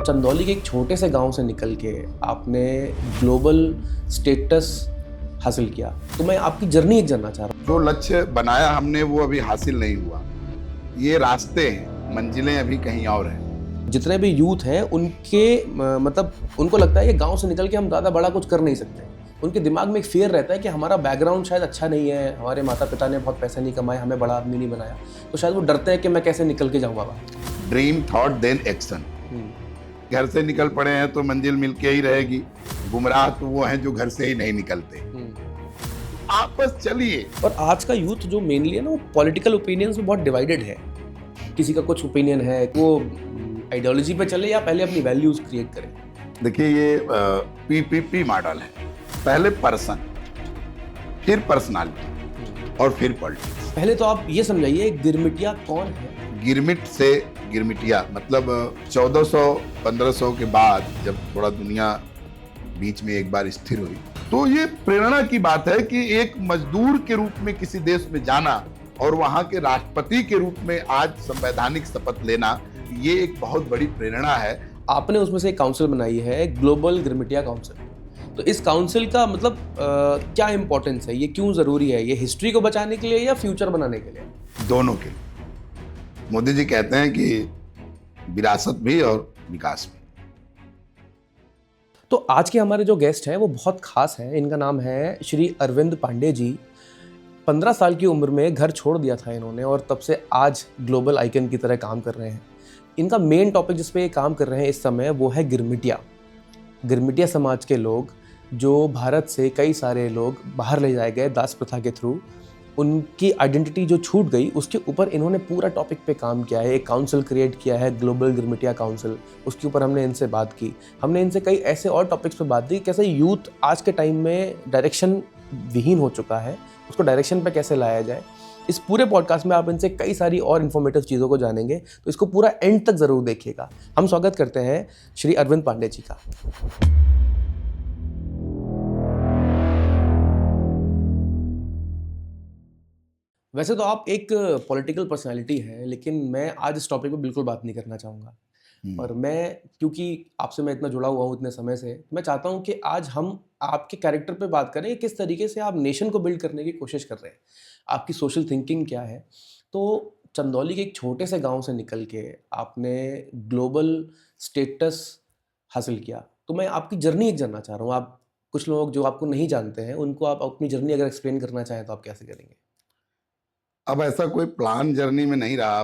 चंदौली के एक छोटे से गांव से निकल के आपने ग्लोबल स्टेटस हासिल किया, तो मैं आपकी जर्नी एक जानना चाह रहा हूँ। जो लक्ष्य बनाया हमने वो अभी हासिल नहीं हुआ। ये रास्ते हैं, मंजिलें अभी कहीं और हैं। जितने भी यूथ हैं उनके मतलब उनको लगता है कि गांव से निकल के हम ज़्यादा बड़ा कुछ कर नहीं सकते। उनके दिमाग में एक फियर रहता है कि हमारा बैकग्राउंड शायद अच्छा नहीं है, हमारे माता पिता ने बहुत पैसे नहीं कमाए, हमें बड़ा आदमी नहीं बनाया, तो शायद वो डरते हैं कि मैं कैसे निकल के जाऊँगा बाहर। Dream thought then action. घर से निकल पड़े हैं तो मंजिल मिलके ही रहेगी। गुमराह तो वो हैं जो घर से ही नहीं निकलते। आप बस चलिए। और आज का यूथ जो मेनली है ना, वो पॉलिटिकल ओपिनियंस में बहुत डिवाइडेड है। किसी का कुछ ओपिनियन है, वो आइडियोलॉजी पे चले या पहले अपनी वैल्यूज क्रिएट करें। देखिए ये पीपीपी मॉडल है। पहले पर्सन, फिर पर्सनालिटी और फिर पॉलिटिक्स। पहले तो आप ये समझाइए गिरमिटिया कौन है। गिरमिट से गिरमिटिया मतलब 1400-1500 के बाद जब थोड़ा दुनिया बीच में एक बार स्थिर हुई, तो ये प्रेरणा की बात है कि एक मजदूर के रूप में किसी देश में जाना और वहां के राष्ट्रपति के रूप में आज संवैधानिक शपथ लेना, ये एक बहुत बड़ी प्रेरणा है। आपने उसमें से एक काउंसिल बनाई है, ग्लोबल गिरमिटिया काउंसिल। तो इस काउंसिल का मतलब क्या इंपॉर्टेंस है, ये क्यों जरूरी है? ये हिस्ट्री को बचाने के लिए या फ्यूचर बनाने के लिए? दोनों के लिए। मोदी जी कहते हैं कि विरासत भी और विकास भी। तो आज के हमारे जो गेस्ट हैं वो बहुत खास हैं। इनका नाम है श्री अरविंद पांडे जी। 15 साल की उम्र में घर छोड़ दिया था इन्होंने और तब से आज ग्लोबल आइकन की तरह काम कर रहे हैं। इनका मेन टॉपिक जिस पे ये काम कर रहे हैं इस समय वो है गिरमिटिया। गिरमिटिया समाज के लोग, जो भारत से कई सारे लोग बाहर ले जाए गए दास प्रथा के थ्रू, उनकी आइडेंटिटी जो छूट गई, उसके ऊपर इन्होंने पूरा टॉपिक पे काम किया है। एक काउंसिल क्रिएट किया है, ग्लोबल गिरमिटिया काउंसिल। उसके ऊपर हमने इनसे बात की। हमने इनसे कई ऐसे और टॉपिक्स पे बात की, कैसे यूथ आज के टाइम में डायरेक्शन विहीन हो चुका है, उसको डायरेक्शन पे कैसे लाया जाए। इस पूरे पॉडकास्ट में आप इनसे कई सारी और इन्फॉर्मेटिव चीज़ों को जानेंगे, तो इसको पूरा एंड तक ज़रूर देखिएगा। हम स्वागत करते हैं श्री अरविंद पांडे जी का। वैसे तो आप एक पॉलिटिकल पर्सनालिटी हैं, लेकिन मैं आज इस टॉपिक पे बिल्कुल बात नहीं करना चाहूँगा। और मैं, क्योंकि आपसे मैं इतना जुड़ा हुआ हूँ इतने समय से, मैं चाहता हूँ कि आज हम आपके कैरेक्टर पे बात करें कि किस तरीके से आप नेशन को बिल्ड करने की कोशिश कर रहे हैं, आपकी सोशल थिंकिंग क्या है। तो चंदौली के एक छोटे से गांव से निकल के आपने ग्लोबल स्टेटस हासिल किया, तो मैं आपकी जर्नी एक जानना चाह रहा हूँ। आप, कुछ लोग जो आपको नहीं जानते हैं, उनको आप अपनी जर्नी अगर एक्सप्लेन करना चाहें तो आप कैसे करेंगे? अब ऐसा कोई प्लान जर्नी में नहीं रहा।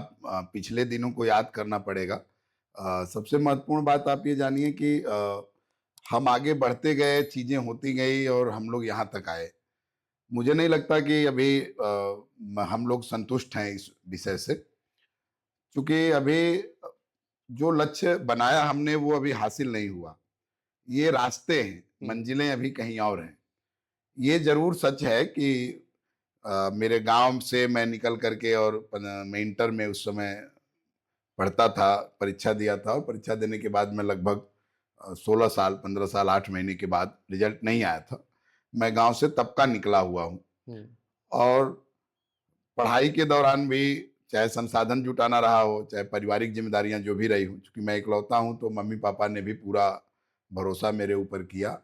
पिछले दिनों को याद करना पड़ेगा। सबसे महत्वपूर्ण बात आप ये जानिए कि हम आगे बढ़ते गए, चीजें होती गई और हम लोग यहाँ तक आए। मुझे नहीं लगता कि अभी हम लोग संतुष्ट हैं इस विषय से, क्योंकि अभी जो लक्ष्य बनाया हमने वो अभी हासिल नहीं हुआ। ये रास्ते हैं, मंजिलें अभी कहीं और हैं। ये जरूर सच है कि मेरे गांव से मैं निकल करके और मैं इंटर में उस समय पढ़ता था, परीक्षा दिया था और परीक्षा देने के बाद मैं लगभग 16 साल, 15 साल, 8 महीने के बाद रिजल्ट नहीं आया था। मैं गांव से तब का निकला हुआ हूँ। हम्म। और पढ़ाई के दौरान भी चाहे संसाधन जुटाना रहा हो, चाहे पारिवारिक जिम्मेदारियां जो भी रही हो, क्योंकि मैं इकलौता हूँ तो मम्मी पापा ने भी पूरा भरोसा मेरे ऊपर किया।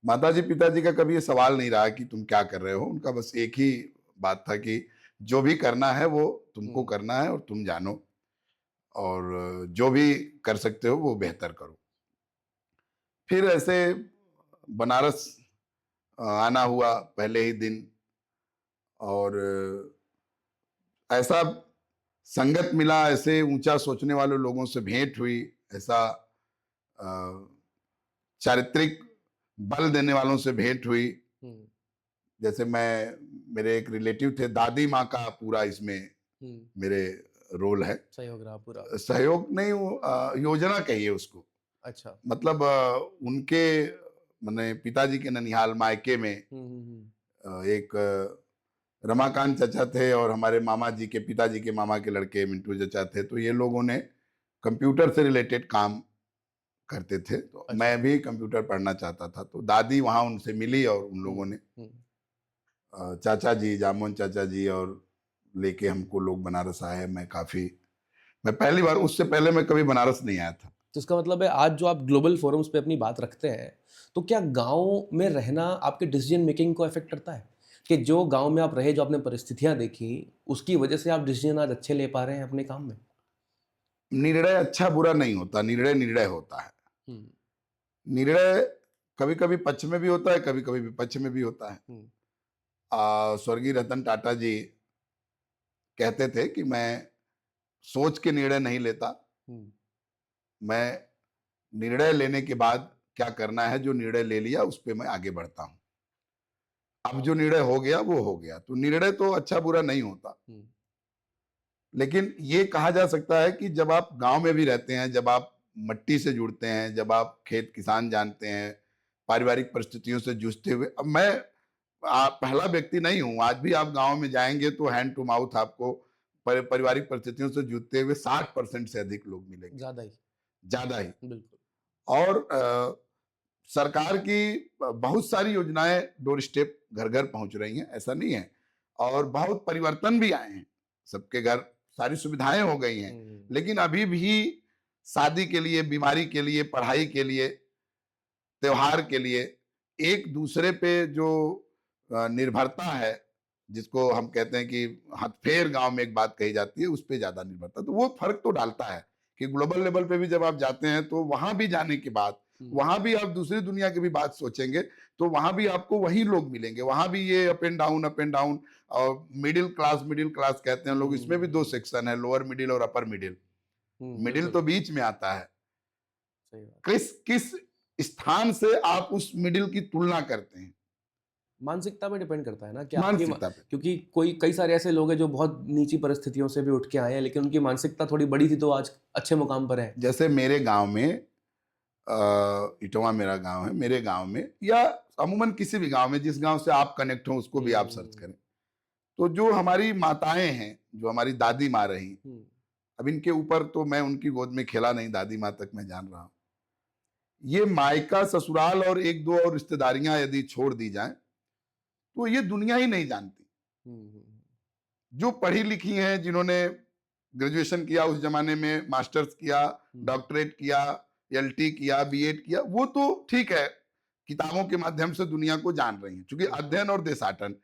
माताजी पिताजी का कभी ये सवाल नहीं रहा कि तुम क्या कर रहे हो। उनका बस एक ही बात था कि जो भी करना है वो तुमको करना है और तुम जानो, और जो भी कर सकते हो वो बेहतर करो। फिर ऐसे बनारस आना हुआ पहले ही दिन, और ऐसा संगत मिला, ऐसे ऊंचा सोचने वाले लोगों से भेंट हुई, ऐसा अ, चारित्रिक बल देने वालों से भेंट हुई। हम्म। जैसे मैं, मेरे एक रिलेटिव थे, दादी माँ का पूरा इसमें हम्म। मेरे रोल है। सहयोग रहा पूरा। सहयोग नहीं, वो योजना कहिए उसको। अच्छा। मतलब उनके मैंने पिताजी के ननिहाल मायके में एक रमाकांत चचा थे और हमारे मामा जी के पिताजी के मामा के लड़के मिंटू चचा थे। तो ये लोगों ने कंप्यूटर से रिलेटेड काम करते थे, तो अच्छा। मैं भी कंप्यूटर पढ़ना चाहता था। तो दादी वहाँ उनसे मिली और उन लोगों ने हम्म। चाचा जी, जामोन चाचा जी, और लेके हमको लोग बनारस आए। मैं पहली बार, उससे पहले मैं कभी बनारस नहीं आया था। तो इसका मतलब है आज जो आप ग्लोबल फोरम्स पे अपनी बात रखते हैं, तो क्या गाँव में रहना आपके डिसीजन मेकिंग को अफ़ेक्ट करता है? कि जो गाँव में आप रहे, जो आपने परिस्थितियाँ देखी, उसकी वजह से आप डिसीजन आज अच्छे ले पा रहे हैं अपने काम में? निर्णय अच्छा बुरा नहीं होता, निर्णय निर्णय होता है। हुँ, निर्णय कभी-कभी पक्ष में भी होता है, कभी-कभी विपक्ष में भी होता है। हुँ, स्वर्गीय रतन टाटा जी कहते थे कि मैं सोच के निर्णय नहीं लेता, हुँ, मैं निर्णय लेने के बाद क्या करना है, जो निर्णय ले लिया उस पे मैं आगे बढ़ता हूँ। अब जो निर्णय हो गया वो हो गया, तो निर्णय तो अच्छा बुरा नहीं होता। हुँ, लेकिन ये कहा जा सकता है कि जब आप गांव में भी रहते हैं, जब आप मट्टी से जुड़ते हैं, जब आप खेत किसान जानते हैं, पारिवारिक परिस्थितियों से जूझते हुए, अब मैं पहला व्यक्ति नहीं हूँ, आज भी आप गांव में जाएंगे तो हैंड टू माउथ आपको पारिवारिक परिस्थितियों से जूझते हुए 60% से अधिक लोग मिलेंगे, ज़्यादा ही, ज्यादा ही। बिल्कुल। और सरकार की बहुत सारी योजनाएं डोर स्टेप घर घर पहुंच रही हैं, ऐसा नहीं है। और बहुत परिवर्तन भी आए हैं, सबके घर सारी सुविधाएं हो गई हैं। हुँ, लेकिन अभी भी शादी के लिए, बीमारी के लिए, पढ़ाई के लिए, त्योहार के लिए एक दूसरे पे जो निर्भरता है, जिसको हम कहते हैं कि हथफेर गांव में एक बात कही जाती है, उस पे ज्यादा निर्भरता, तो वो फर्क तो डालता है कि ग्लोबल लेवल पे भी जब आप जाते हैं तो वहां भी जाने के बाद हुँ, वहां भी आप दूसरी दुनिया की भी बात सोचेंगे तो वहां भी आपको वही लोग मिलेंगे, वहां भी ये अप एंड डाउन। और मिडिल क्लास कहते हैं लोग, इसमें भी दो हुँ, सेक्शन है, लोअर मिडिल और अपर मिडिल। हुँ, मिडिल बिल्कुल, तो बीच में आता है। सही बात। किस किस स्थान से आप उस मिडिल की तुलना करते हैं, मानसिकता पे डिपेंड करता है ना कि आपकी मानसिकता पे। क्योंकि कोई कई सारे ऐसे लोग हैं जो बहुत नीची परिस्थितियों से भी उठ के आए हैं, लेकिन उनकी मानसिकता थोड़ी बड़ी थी तो आज अच्छे मुकाम पर हैं। जैसे मेरे गांव में, इटवा मेरा गांव है, मेरे गांव में या अमूमन किसी भी गांव में, जिस गांव से आप कनेक्ट हो उसको भी आप सर्च हुँ, करें, तो जो हमारी माताएं हैं, जो हमारी दादी माँ रही, हुँ, अब इनके ऊपर तो मैं उनकी गोद में खेला नहीं, दादी माँ तक मैं जान रहा हूँ। ये मायका, ससुराल और एक दो और रिश्तेदारियां यदि छोड़ दी जाएं तो ये दुनिया ही नहीं जानती। हुँ, हुँ, जो पढ़ी लिखी हैं, जिन्होंने ग्रेजुएशन किया उस जमाने में, मास्टर्स किया, हुँ, डॉक्टरेट किया, एलटी किया, बीएड किया, वो तो ठीक है, किताबों के माध्यम से दुनिया को जान रही हैं, क्योंकि बिल्कुल। अध्ययन और देशाटन,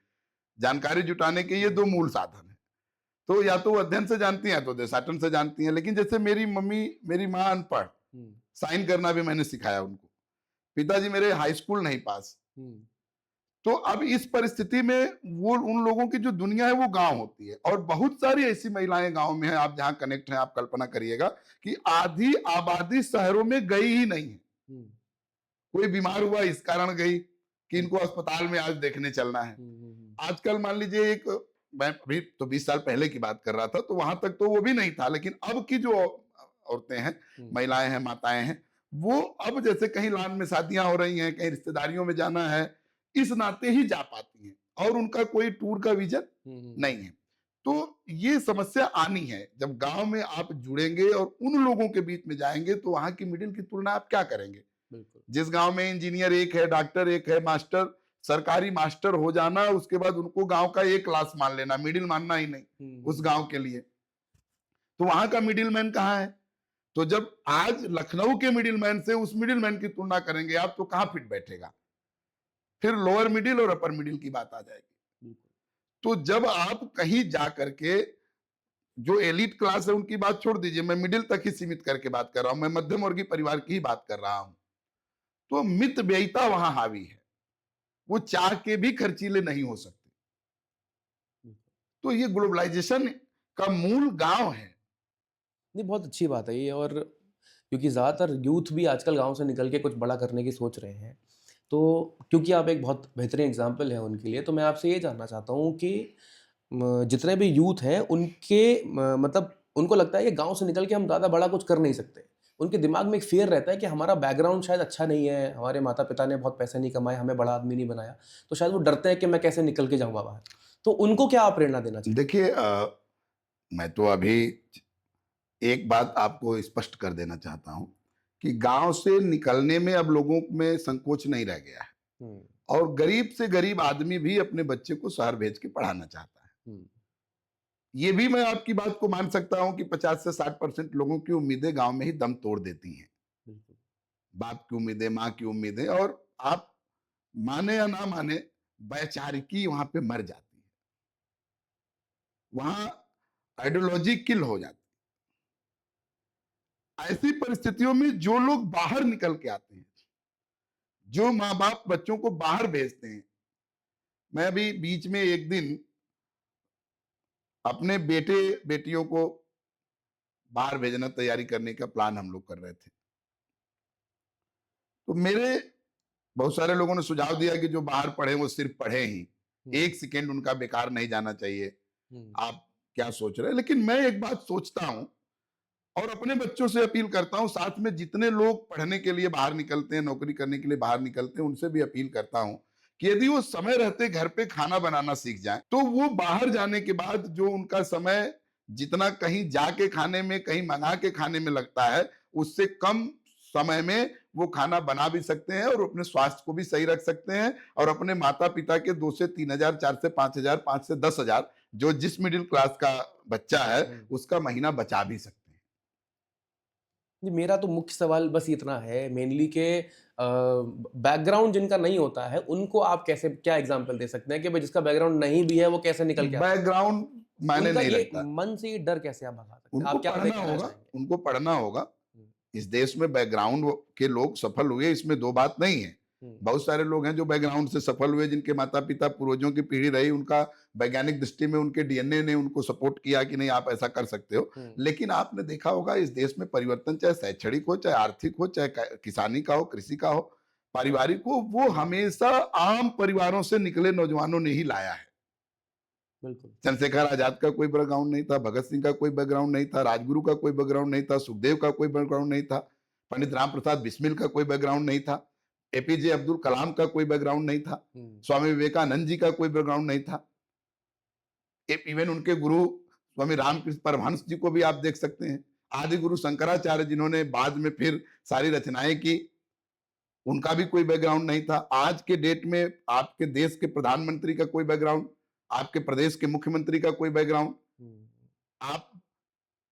जानकारी जुटाने के ये दो मूल साधन हैं। तो या तो वो अध्ययन से जानती हैं या तो देशाटन से जानती हैं। लेकिन जैसे मेरी मम्मी, मेरी माँ अनपढ़, हुँ, साइन करना भी मैंने सिखाया उनको। पिताजी मेरे हाई स्कूल नहीं पास। हुँ, तो अब इस परिस्थिति में वो उन लोगों की जो दुनिया है वो गांव होती है, और बहुत सारी ऐसी महिलाएं गांव में हैं, आप जहां कनेक्ट हैं, आप कल्पना करिएगा कि आधी आबादी शहरों में गई ही नहीं है। हुँ, कोई बीमार हुआ इस कारण गई कि हुँ, इनको अस्पताल में आज देखने चलना है। हुँ, हुँ, हुँ, आजकल मान लीजिए एक, मैं अभी तो 20 साल पहले की बात कर रहा था, तो वहां तक तो वो भी नहीं था, लेकिन अब की जो औरतें हैं, हुँ, महिलाएं हैं, माताएं हैं, वो अब जैसे कहीं लान में शादियां हो रही हैं, कहीं रिश्तेदारियों में जाना है, इस नाते ही जा पाती हैं, और उनका कोई टूर का विजन हुँ, हुँ, नहीं है। तो ये समस्या आनी है, जब गांव में आप जुड़ेंगे और उन लोगों के बीच में जाएंगे तो वहां की मिडिल की तुलना आप क्या करेंगे। बिल्कुल। जिस गांव में इंजीनियर एक है, डॉक्टर एक है, मास्टर, सरकारी मास्टर हो जाना, उसके बाद उनको गांव का एक क्लास मान लेना, मिडिल मानना ही नहीं हुँ, उस हुँ, गांव के लिए, तो वहां का मिडिल मैन कहाँ है। तो जब आज लखनऊ के मिडिल मैन से उस मिडिल मैन की तुलना करेंगे आप, तो कहां फिट बैठेगा। फिर लोअर मिडिल और अपर मिडिल की बात आ जाएगी। बिल्कुल। तो जब आप कहीं जा करके, जो एलिट क्लास है उनकी बात छोड़ दीजिए, मैं मिडिल तक ही सीमित करके बात कर रहा हूं, मैं मध्यम वर्गीय परिवार की ही बात कर रहा हूं, तो मित व्ययिता वहां हावी है, वो चाह के भी खर्चीले नहीं हो सकते। हुँ। तो ये ग्लोबलाइजेशन का मूल गांव है। नहीं, बहुत अच्छी बात है ये और क्योंकि ज़्यादातर यूथ भी आजकल गाँव से निकल के कुछ बड़ा करने की सोच रहे हैं। तो क्योंकि आप एक बहुत बेहतरीन एग्ज़ाम्पल हैं उनके लिए, तो मैं आपसे ये जानना चाहता हूँ कि जितने भी यूथ हैं उनके मतलब उनको लगता है कि गाँव से निकल के हम ज़्यादा बड़ा कुछ कर नहीं सकते। उनके दिमाग में एक फ़ियर रहता है कि हमारा बैकग्राउंड शायद अच्छा नहीं है, हमारे माता-पिता ने बहुत पैसे नहीं कमाए, हमें बड़ा आदमी नहीं बनाया। तो शायद वो डरते हैं कि मैं कैसे निकल के जाऊँगा बाहर। तो उनको क्या आप प्रेरणा देना चाहेंगे? देखिए, मैं तो अभी एक बात आपको स्पष्ट कर देना चाहता हूं कि गांव से निकलने में अब लोगों में संकोच नहीं रह गया है, हुँ, और गरीब से गरीब आदमी भी अपने बच्चे को शहर भेज के पढ़ाना चाहता है। हुँ, ये भी मैं आपकी बात को मान सकता हूं कि 50 से 60% लोगों की उम्मीदें गांव में ही दम तोड़ देती हैं। बाप की उम्मीदें, माँ की उम्मीदें, और आप माने या ना माने वैचारिकी वहां पे मर जाती है, वहां आइडियोलॉजी किल हो जाती है। ऐसी परिस्थितियों में जो लोग बाहर निकल के आते हैं, जो माँ बाप बच्चों को बाहर भेजते हैं, मैं अभी बीच में एक दिन अपने बेटे बेटियों को बाहर भेजना तैयारी करने का प्लान हम लोग कर रहे थे, तो मेरे बहुत सारे लोगों ने सुझाव दिया कि जो बाहर पढ़े वो सिर्फ पढ़े ही, हुँ, एक सेकेंड उनका बेकार नहीं जाना चाहिए। हुँ, आप क्या सोच रहे हैं? लेकिन मैं एक बात सोचता हूं और अपने बच्चों से अपील करता हूं, साथ में जितने लोग पढ़ने के लिए बाहर निकलते हैं, नौकरी करने के लिए बाहर निकलते हैं, उनसे भी अपील करता हूं कि यदि वो समय रहते घर पे खाना बनाना सीख जाएं, तो वो बाहर जाने के बाद जो उनका समय जितना कहीं जाके खाने में, कहीं मंगा के खाने में लगता है, उससे कम समय में वो खाना बना भी सकते हैं और अपने स्वास्थ्य को भी सही रख सकते हैं, और अपने माता पिता के 2 से 3 हजार, 4 से 5 हजार, 5 से 10 हजार, जो जिस मिडिल क्लास का बच्चा है हुँ। उसका महीना बचा भी सकते हैं। जी, मेरा तो मुख्य सवाल बस इतना है मेनली कि बैकग्राउंड जिनका नहीं होता है, उनको आप कैसे क्या एग्ज़ाम्पल दे सकते हैं कि भाई जिसका बैकग्राउंड नहीं भी है, वो कैसे निकल के आ सकता है? बैकग्राउंड मायने उनका नहीं ये रखता। मन से ये डर कैसे आप भगा सकते हैं? उनको आप क्या पढ़ना कहना होगा, चाहेंगे? उनको पढ़ना होगा। हुँ, इस देश में बैकग्राउंड के लोग सफल हुए, इसमें दो बात नहीं है। हुँ, बहुत सारे लोग हैं जो बैकग्राउंड से सफल हुए, जिनके माता पिता पूर्वजों की पीढ़ी रही, उनका वैज्ञानिक दृष्टि में उनके डीएनए ने उनको सपोर्ट किया कि नहीं आप ऐसा कर सकते हो। हुँ, लेकिन आपने देखा होगा इस देश में परिवर्तन, चाहे शैक्षणिक हो, चाहे आर्थिक हो, चाहे किसानी का हो, कृषि का हो, पारिवारिक हो, वो हमेशा आम परिवारों से निकले नौजवानों ने ही लाया है। बिल्कुल। चंद्रशेखर आजाद का कोई बैकग्राउंड नहीं था, भगत सिंह का कोई बैकग्राउंड नहीं था, राजगुरु का कोई बैकग्राउंड नहीं था, सुखदेव का कोई बैकग्राउंड नहीं था, पंडित राम प्रसाद बिस्मिल का कोई बैकग्राउंड नहीं था, एपीजे अब्दुल कलाम का कोई बैकग्राउंड नहीं था, हुँ, स्वामी विवेकानंद जी का कोई बैकग्राउंड नहीं था। इवन उनके गुरु स्वामी रामकृष्ण परमहंस जी को भी आप देख सकते हैं, आदि गुरु शंकराचार्य जिन्होंने बाद में फिर सारी रचनाएं की, उनका भी कोई बैकग्राउंड नहीं था। आज के डेट में आपके देश के प्रधानमंत्री का कोई बैकग्राउंड, आपके प्रदेश के मुख्यमंत्री का कोई बैकग्राउंड, हुँ, आप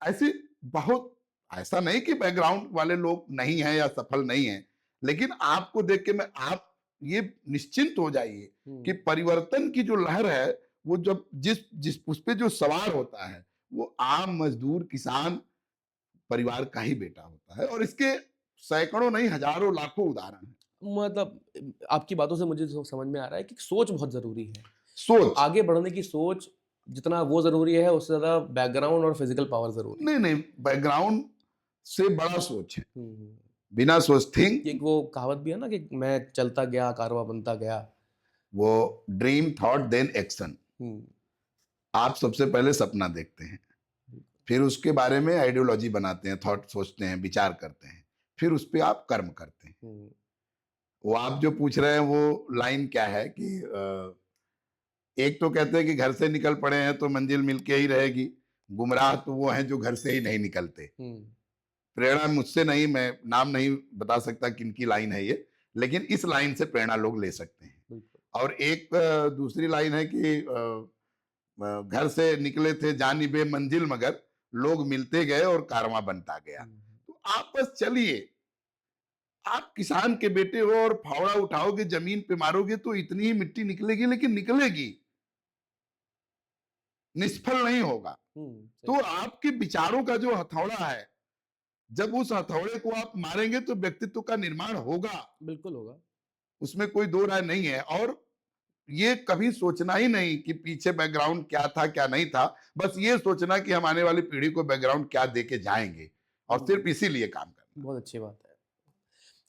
ऐसे बहुत, ऐसा नहीं कि बैकग्राउंड वाले लोग नहीं हैं या सफल नहीं हैं, लेकिन आपको देख के मैं आप ये निश्चिंत हो जाइए कि हुँ, परिवर्तन की जो लहर है, वो जब जिस जिस उस पे जो सवार होता है, वो आम मजदूर किसान परिवार का ही बेटा होता है, और इसके सैकड़ों नहीं हजारों लाखों उदाहरण हैं। मतलब आपकी बातों से मुझे जो समझ में आ रहा है कि सोच बहुत ज़रूरी है। सोच, आगे बढ़ने की सोच जितना वो ज़रूरी है, उससे ज़्यादा बैकग्राउंड और फिज़िकल पावर ज़रूरी नहीं है। नहीं, बैकग्राउंड से बड़ा सोच है, हुँ, हुँ। बिना सोच थिंक, एक वो कहावत भी है ना कि मैं चलता गया, कारवां बनता गया। वो ड्रीम थॉट देन एक्शन। हुँ, आप सबसे पहले सपना देखते हैं, फिर उसके बारे में आइडियोलॉजी बनाते हैं, थॉट सोचते हैं, विचार करते हैं, फिर उस पे आप कर्म करते हैं। हुँ, वो आप जो पूछ रहे हैं वो लाइन क्या है कि एक तो कहते हैं कि घर से निकल पड़े हैं तो मंजिल मिलके ही रहेगी, गुमराह तो वो हैं जो घर से ही नहीं निकलते। हुँ, प्रेरणा मुझसे नहीं, मैं नाम नहीं बता सकता किनकी लाइन है ये, लेकिन इस लाइन से प्रेरणा लोग ले सकते हैं। बिल्कुल। और एक दूसरी लाइन है कि घर से निकले थे जानिबे मंजिल मगर, लोग मिलते गए और कारवां बनता गया। हुँ, तो आप बस चलिए, आप किसान के बेटे हो और फावड़ा उठाओगे जमीन पे मारोगे तो इतनी ही मिट्टी निकलेगी, लेकिन निकलेगी, निष्फल नहीं होगा। हुँ, सही तो बात। आपके विचारों का जो हथौड़ा है, जब उस हथौड़े को आप मारेंगे तो व्यक्तित्व का निर्माण होगा, बिल्कुल होगा। उसमें कोई दो राय नहीं है। और ये कभी सोचना ही नहीं कि पीछे बैकग्राउंड क्या था क्या नहीं था, बस ये सोचना कि हम आने वाली पीढ़ी को बैकग्राउंड क्या दे के जाएंगे, और हुँ, सिर्फ इसीलिए काम करना। बहुत अच्छी बात है।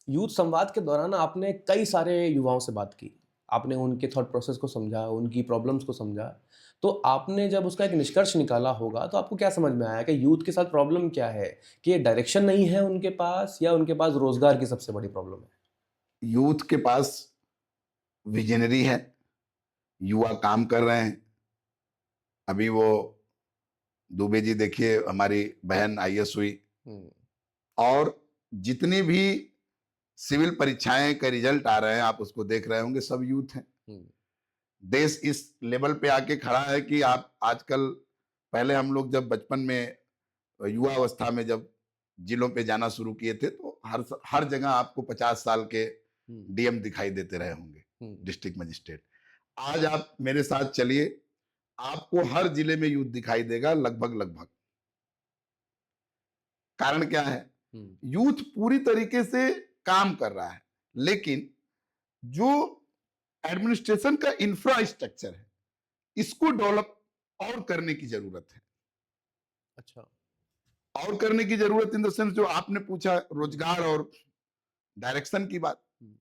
यूथ संवाद के दौरान आपने कई सारे युवाओं से बात की। आपने उनके थॉट प्रोसेस को समझा, उनकी प्रॉब्लम्स को समझा। तो आपने जब उसका एक निष्कर्ष निकाला होगा, तो आपको क्या समझ में आया कि यूथ के साथ प्रॉब्लम क्या है? कि ये डायरेक्शन नहीं है उनके पास या उनके पास रोज़गार की सबसे बड़ी प्रॉब्लम है? यूथ के पास विजनरी है, युवा काम कर रहे हैं। अभी वो दुबे जी देखिए, हमारी बहन आईएएस हुई, हुँ, और जितनी भी सिविल परीक्षाएं का रिजल्ट आ रहे हैं आप उसको देख रहे होंगे, सब यूथ हैं। हुँ, देश इस लेवल पे आके खड़ा है कि आप आजकल, पहले हम लोग जब बचपन में युवा अवस्था में जब जिलों पे जाना शुरू किए थे तो हर जगह आपको 50 साल के हम्म, डीएम दिखाई देते रहे होंगे, हम्म, डिस्ट्रिक्ट मजिस्ट्रेट। आज आप मेरे साथ चलिए, आपको हर जिले में यूथ दिखाई देगा, लगभग लगभग। कारण क्या है? हम्म, यूथ पूरी तरीके से काम कर रहा है, लेकिन जो एडमिनिस्ट्रेशन का इंफ्रास्ट्रक्चर है, इसको डेवलप और करने की जरूरत है। अच्छा। और करने की जरूरत इन द सेंस, जो आपने पूछा रोजगार और डायरेक्शन की बात। हम्म,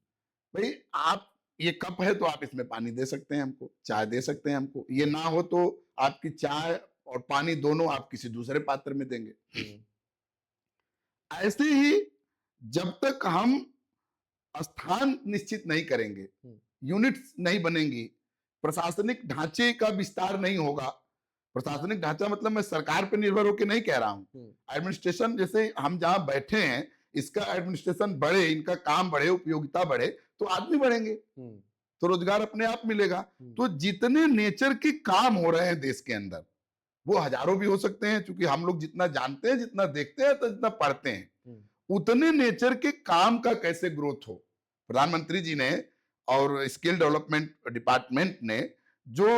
भाई, आप ये कप है तो आप इसमें पानी दे सकते हैं हमको, चाय दे सकते हैं हमको। ये ना हो तो आपकी चाय और पानी दोनों आप किसी दूसरे पात्र में देंगे। हम्म, ऐसे ही जब तक हम स्थान निश्चित नहीं करेंगे, हम्म, यूनिट्स नहीं बनेंगी, प्रशासनिक ढांचे का विस्तार नहीं होगा। प्रशासनिक ढांचा मतलब मैं सरकार पर निर्भर होकर नहीं कह रहा हूं। हम्म, एडमिनिस्ट्रेशन, जैसे हम जहां बैठे हैं, इसका एडमिनिस्ट्रेशन बढ़े, इनका काम बढ़े, उपयोगिता बढ़े, तो आदमी बढ़ेंगे, हम्म, तो रोजगार अपने आप मिलेगा। हम्म, तो जितने नेचर के काम हो रहे हैं देश के अंदर, वो हजारों भी हो सकते हैं, क्योंकि हम लोग जितना जानते हैं, जितना देखते हैं, तो जितना पढ़ते हैं, हम्म, उतने नेचर के काम का कैसे ग्रोथ हो। प्रधानमंत्री जी ने और स्किल डेवलपमेंट डिपार्टमेंट ने जो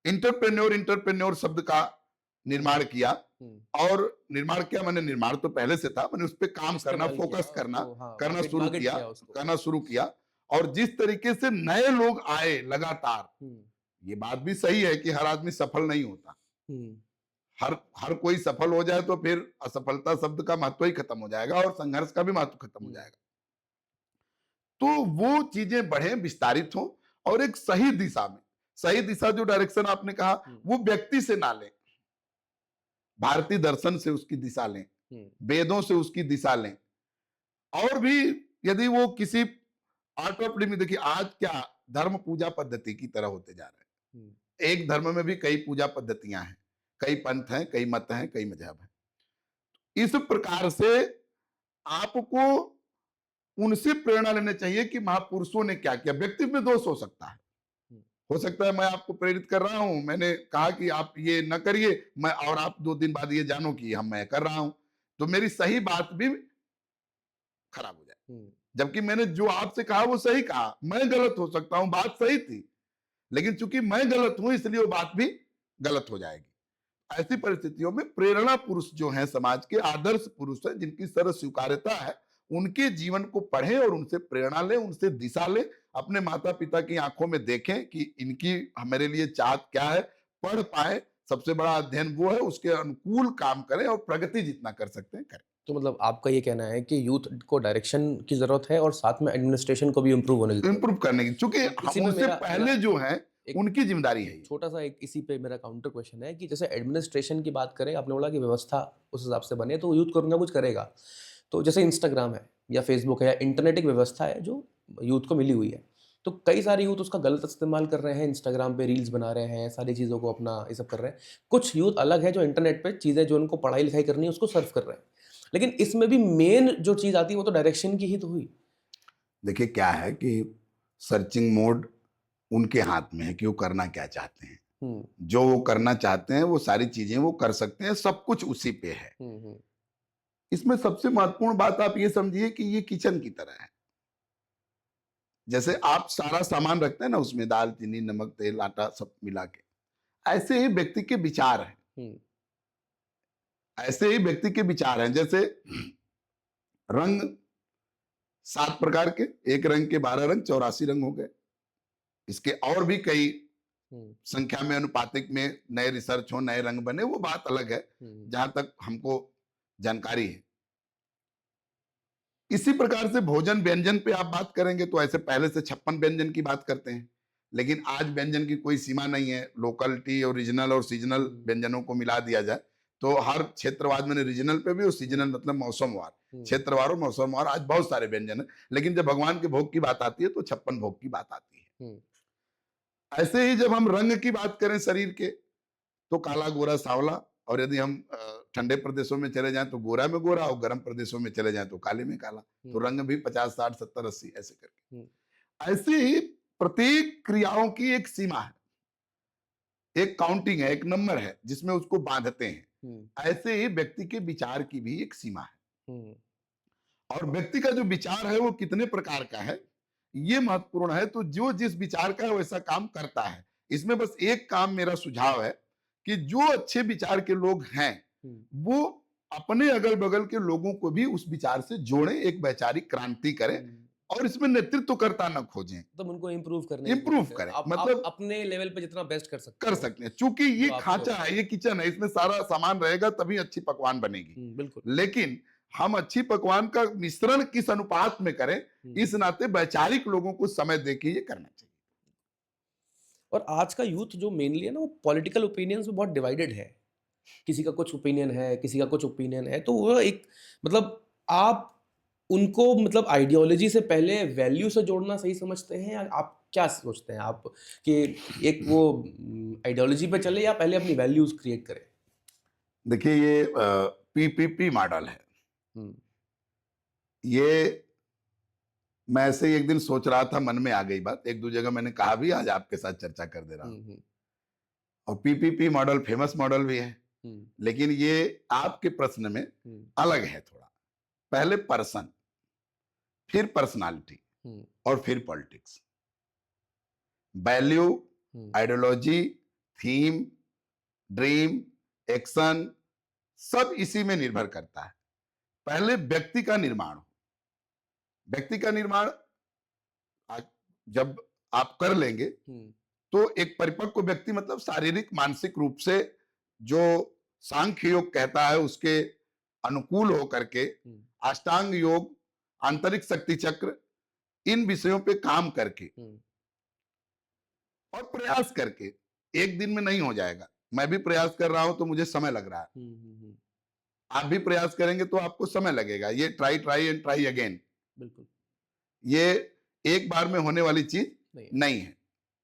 इंटरप्रेन्योर इंटरप्रेन्योर शब्द का हम्म, निर्माण किया, हम्म, और निर्माण किया, मैंने निर्माण तो पहले से था, मैंने उस पर काम करना, इस्तेमाल किया फोकस करना, उसको, हाँ, मार्केट मार्केट किया उसको। करना शुरू किया। और जिस तरीके से नए लोग आए लगातार, हम्म, ये बात भी सही है कि हर आदमी सफल नहीं होता। हम्म, हर हर कोई सफल हो जाए तो फिर असफलता शब्द का महत्व ही खत्म हो जाएगा, और संघर्ष का भी महत्व खत्म हो हम्म, जाएगा। तो वो चीजें बढ़े, विस्तारित हो, और एक सही दिशा में, सही दिशा जो डायरेक्शन आपने कहा, हम्म, वो व्यक्ति से ना लें, भारतीय दर्शन से उसकी दिशा लें, हम्म, वेदों से उसकी दिशा लें। और भी यदि वो किसी आर्ट ऑफ लिविंग, देखिए आज क्या धर्म पूजा पद्धति की तरह होते जा रहे हम्म, हैं। एक धर्म में भी कई पूजा पद्धतियां हैं, कई पंथ हैं, कई मत हैं, कई मजहब हैं। इस प्रकार से आपको उनसे प्रेरणा लेना चाहिए कि महापुरुषों ने क्या किया। व्यक्तित्व में दोष हो सकता है, हम्म, हो सकता है मैं आपको प्रेरित कर रहा हूं, मैंने कहा कि आप ये न करिए, मैं, और आप 2 दिन बाद ये जानो कि हम मैं कर रहा हूं, तो मेरी सही बात भी खराब हो जाए। हम्म, जबकि मैंने जो आपसे कहा वो सही कहा, मैं गलत हो सकता हूं, बात सही थी, लेकिन चूंकि मैं गलत हूं, इसलिए वो बात भी गलत हो जाएगी। ऐसी परिस्थितियों में प्रेरणा पुरुष जो हैं, समाज के आदर्श पुरुष हैं, जिनकी सर्व स्वीकार्यता है, उनके जीवन को पढ़ें और उनसे प्रेरणा लें, उनसे दिशा लें। अपने माता पिता की आंखों में देखें कि इनकी हमारे लिए चाहत क्या है, पढ़ पाए। सबसे बड़ा अध्ययन वो है, उसके अनुकूल काम करें, और प्रगति जितना कर सकते हैं करें। तो मतलब आपका ये कहना है कि यूथ को डायरेक्शन की ज़रूरत है और साथ में एडमिनिस्ट्रेशन को भी इम्प्रूव होने की ज़रूरत इंप्रूव करने की, चूंकि है। इसी में उनसे मेरा मेरा पहले जो है, एक उनकी जिम्मेदारी है ये। छोटा-सा एक इसी पे मेरा काउंटर क्वेश्चन है कि जैसे एडमिनिस्ट्रेशन की बात करें, आपने बोला कि व्यवस्था उस हिसाब से बने तो यूथ कुछ ना कुछ करेगा। तो जैसे इंस्टाग्राम है या फेसबुक है या इंटरनेट एक व्यवस्था है जो यूथ को मिली हुई है। तो कई सारे यूथ उसका गलत इस्तेमाल कर रहे हैं, इंस्टाग्राम पे रील्स बना रहे हैं, सारी चीज़ों को अपना ये सब कर रहे हैं। कुछ यूथ अलग है जो इंटरनेट पे चीज़ें जो उनको पढ़ाई-लिखाई करनी है उसको सर्फ कर रहे हैं। लेकिन इसमें भी मेन जो चीज़ आती है वो तो डायरेक्शन की ही तो हुई। देखिए क्या है कि सर्चिंग मोड उनके हाथ में है कि वो करना क्या चाहते हैं। हुँ, जो वो करना चाहते हैं वो सारी चीजें वो कर सकते हैं, सब कुछ उसी पे है। हुँ, हुँ, इसमें सबसे महत्वपूर्ण बात आप ये समझिए कि ये किचन की तरह है। जैसे आप सारा सामान रखते हैं ना, उसमें दाल, चीनी, नमक, तेल, आटा सब मिला के, ऐसे ही व्यक्ति के विचार हैं। हुँ, ऐसे ही व्यक्ति के विचार हैं। जैसे रंग 7 प्रकार के, एक रंग के 12 रंग, 84 रंग हो गए। इसके और भी कई हुँ, संख्या में, अनुपातिक में नए रिसर्च हो, नए रंग बने, वो बात अलग है, हुँ, जहां तक हमको जानकारी है। इसी प्रकार से भोजन व्यंजन पे आप बात करेंगे तो ऐसे पहले से 56 व्यंजन की बात करते हैं, लेकिन आज व्यंजन की कोई सीमा नहीं है। लोकलिटी, ओरिजिनल और सीजनल हुँ, व्यंजनों को मिला दिया जाए तो हर क्षेत्रवाद, मैंने रीजनल पे भी, और हुँ, सीजनल मतलब मौसमवार, हुँ, क्षेत्रवार और मौसमवार, आज बहुत सारे व्यंजन है। लेकिन जब भगवान के भोग की बात आती है तो 56 भोग की बात आती है। हुँ, ऐसे ही जब हम रंग की बात करें शरीर के, तो काला, गोरा, सांवला, और यदि हम ठंडे प्रदेशों में चले जाएं तो गोरा में गोरा, और गर्म प्रदेशों में चले जाएं तो काले में काला। तो हुँ, रंग भी 50, 60, 70, 80 ऐसे हुँ, करके। ऐसे ही प्रत्येक क्रियाओं की एक सीमा है, एक काउंटिंग है, एक नंबर है जिसमें उसको बांधते हैं। हुँ, ऐसे ही व्यक्ति के विचार की भी एक सीमा है। हुँ, और व्यक्ति का जो विचार है वो कितने प्रकार का है, ये महत्वपूर्ण है। तो जो जिस विचार का है वैसा काम करता है। इसमें बस एक काम मेरा सुझाव है कि जो अच्छे विचार के लोग हैं, हम्म, वो अपने अगल-बगल के लोगों को भी उस विचार से जोड़ें, एक वैचारिक क्रांति करें हम्म। और इसमें नेतृत्वकर्ता न खोजें, तो उनको इम्प्रूव करने की कोशिश इम्प्रूव करें, करें। आप मतलब अपने लेवल पे जितना बेस्ट कर सकते कर हो, सकते हैं। चूँकि ये जो आपसे हो खाँचा है, ये किचन है, इसमें सारा सामान रहेगा तभी अच्छी पकवान बनेगी। बिल्कुल। लेकिन हम अच्छी पकवान का मिश्रण किस अनुपात में करें, हम्म। इस नाते वैचारिक लोगों को समय देके ये करना चाहिए। और आज का यूथ जो मेनली है ना, वो पॉलिटिकल ओपिनियंस में बहुत डिवाइडेड है। किसी का कुछ ओपिनियन है, किसी का कुछ ओपिनियन है, तो वो एक मतलब आप उनको मतलब आइडियोलॉजी से पहले वैल्यू से जोड़ना सही समझते हैं, या आप क्या सोचते हैं आप कि एक वो आइडियोलॉजी पे चले या पहले अपनी वैल्यूज क्रिएट करें? देखिए ये पीपीपी मॉडल है। हुँ, ये मैं ऐसे ही एक दिन सोच रहा था, मन में आ गई बात। 1-2 जगह मैंने कहा भी, आज आपके साथ चर्चा कर दे रहा हूँ। हुँ, हुँ, और पीपीपी मॉडल फेमस मॉडल भी है, हुँ, लेकिन ये आपके प्रश्न में हुँ, अलग है थोड़ा। पहले पर्सन, फिर पर्सनालिटी हुँ, और फिर पॉलिटिक्स। वैल्यू, हुँ, आइडियोलॉजी, थीम, ड्रीम, एक्शन सब इसी में निर्भर करता है। पहले व्यक्ति का निर्माण हो। व्यक्ति का निर्माण आज जब आप कर लेंगे, हुँ, तो एक परिपक्व व्यक्ति मतलब शारीरिक मानसिक रूप से जो सांख्य योग कहता है उसके अनुकूल होकर के, हुँ, अष्टांग योग, आंतरिक शक्ति चक्र, इन विषयों पे काम करके हुँ, और प्रयास करके, एक दिन में नहीं हो जाएगा। मैं भी प्रयास कर रहा हूं तो मुझे समय लग रहा है। हुँ, हुँ, हुँ, आप भी प्रयास करेंगे तो आपको समय लगेगा। ये try try and try again, बिल्कुल, ये एक बार में होने वाली चीज नहीं है, नहीं है।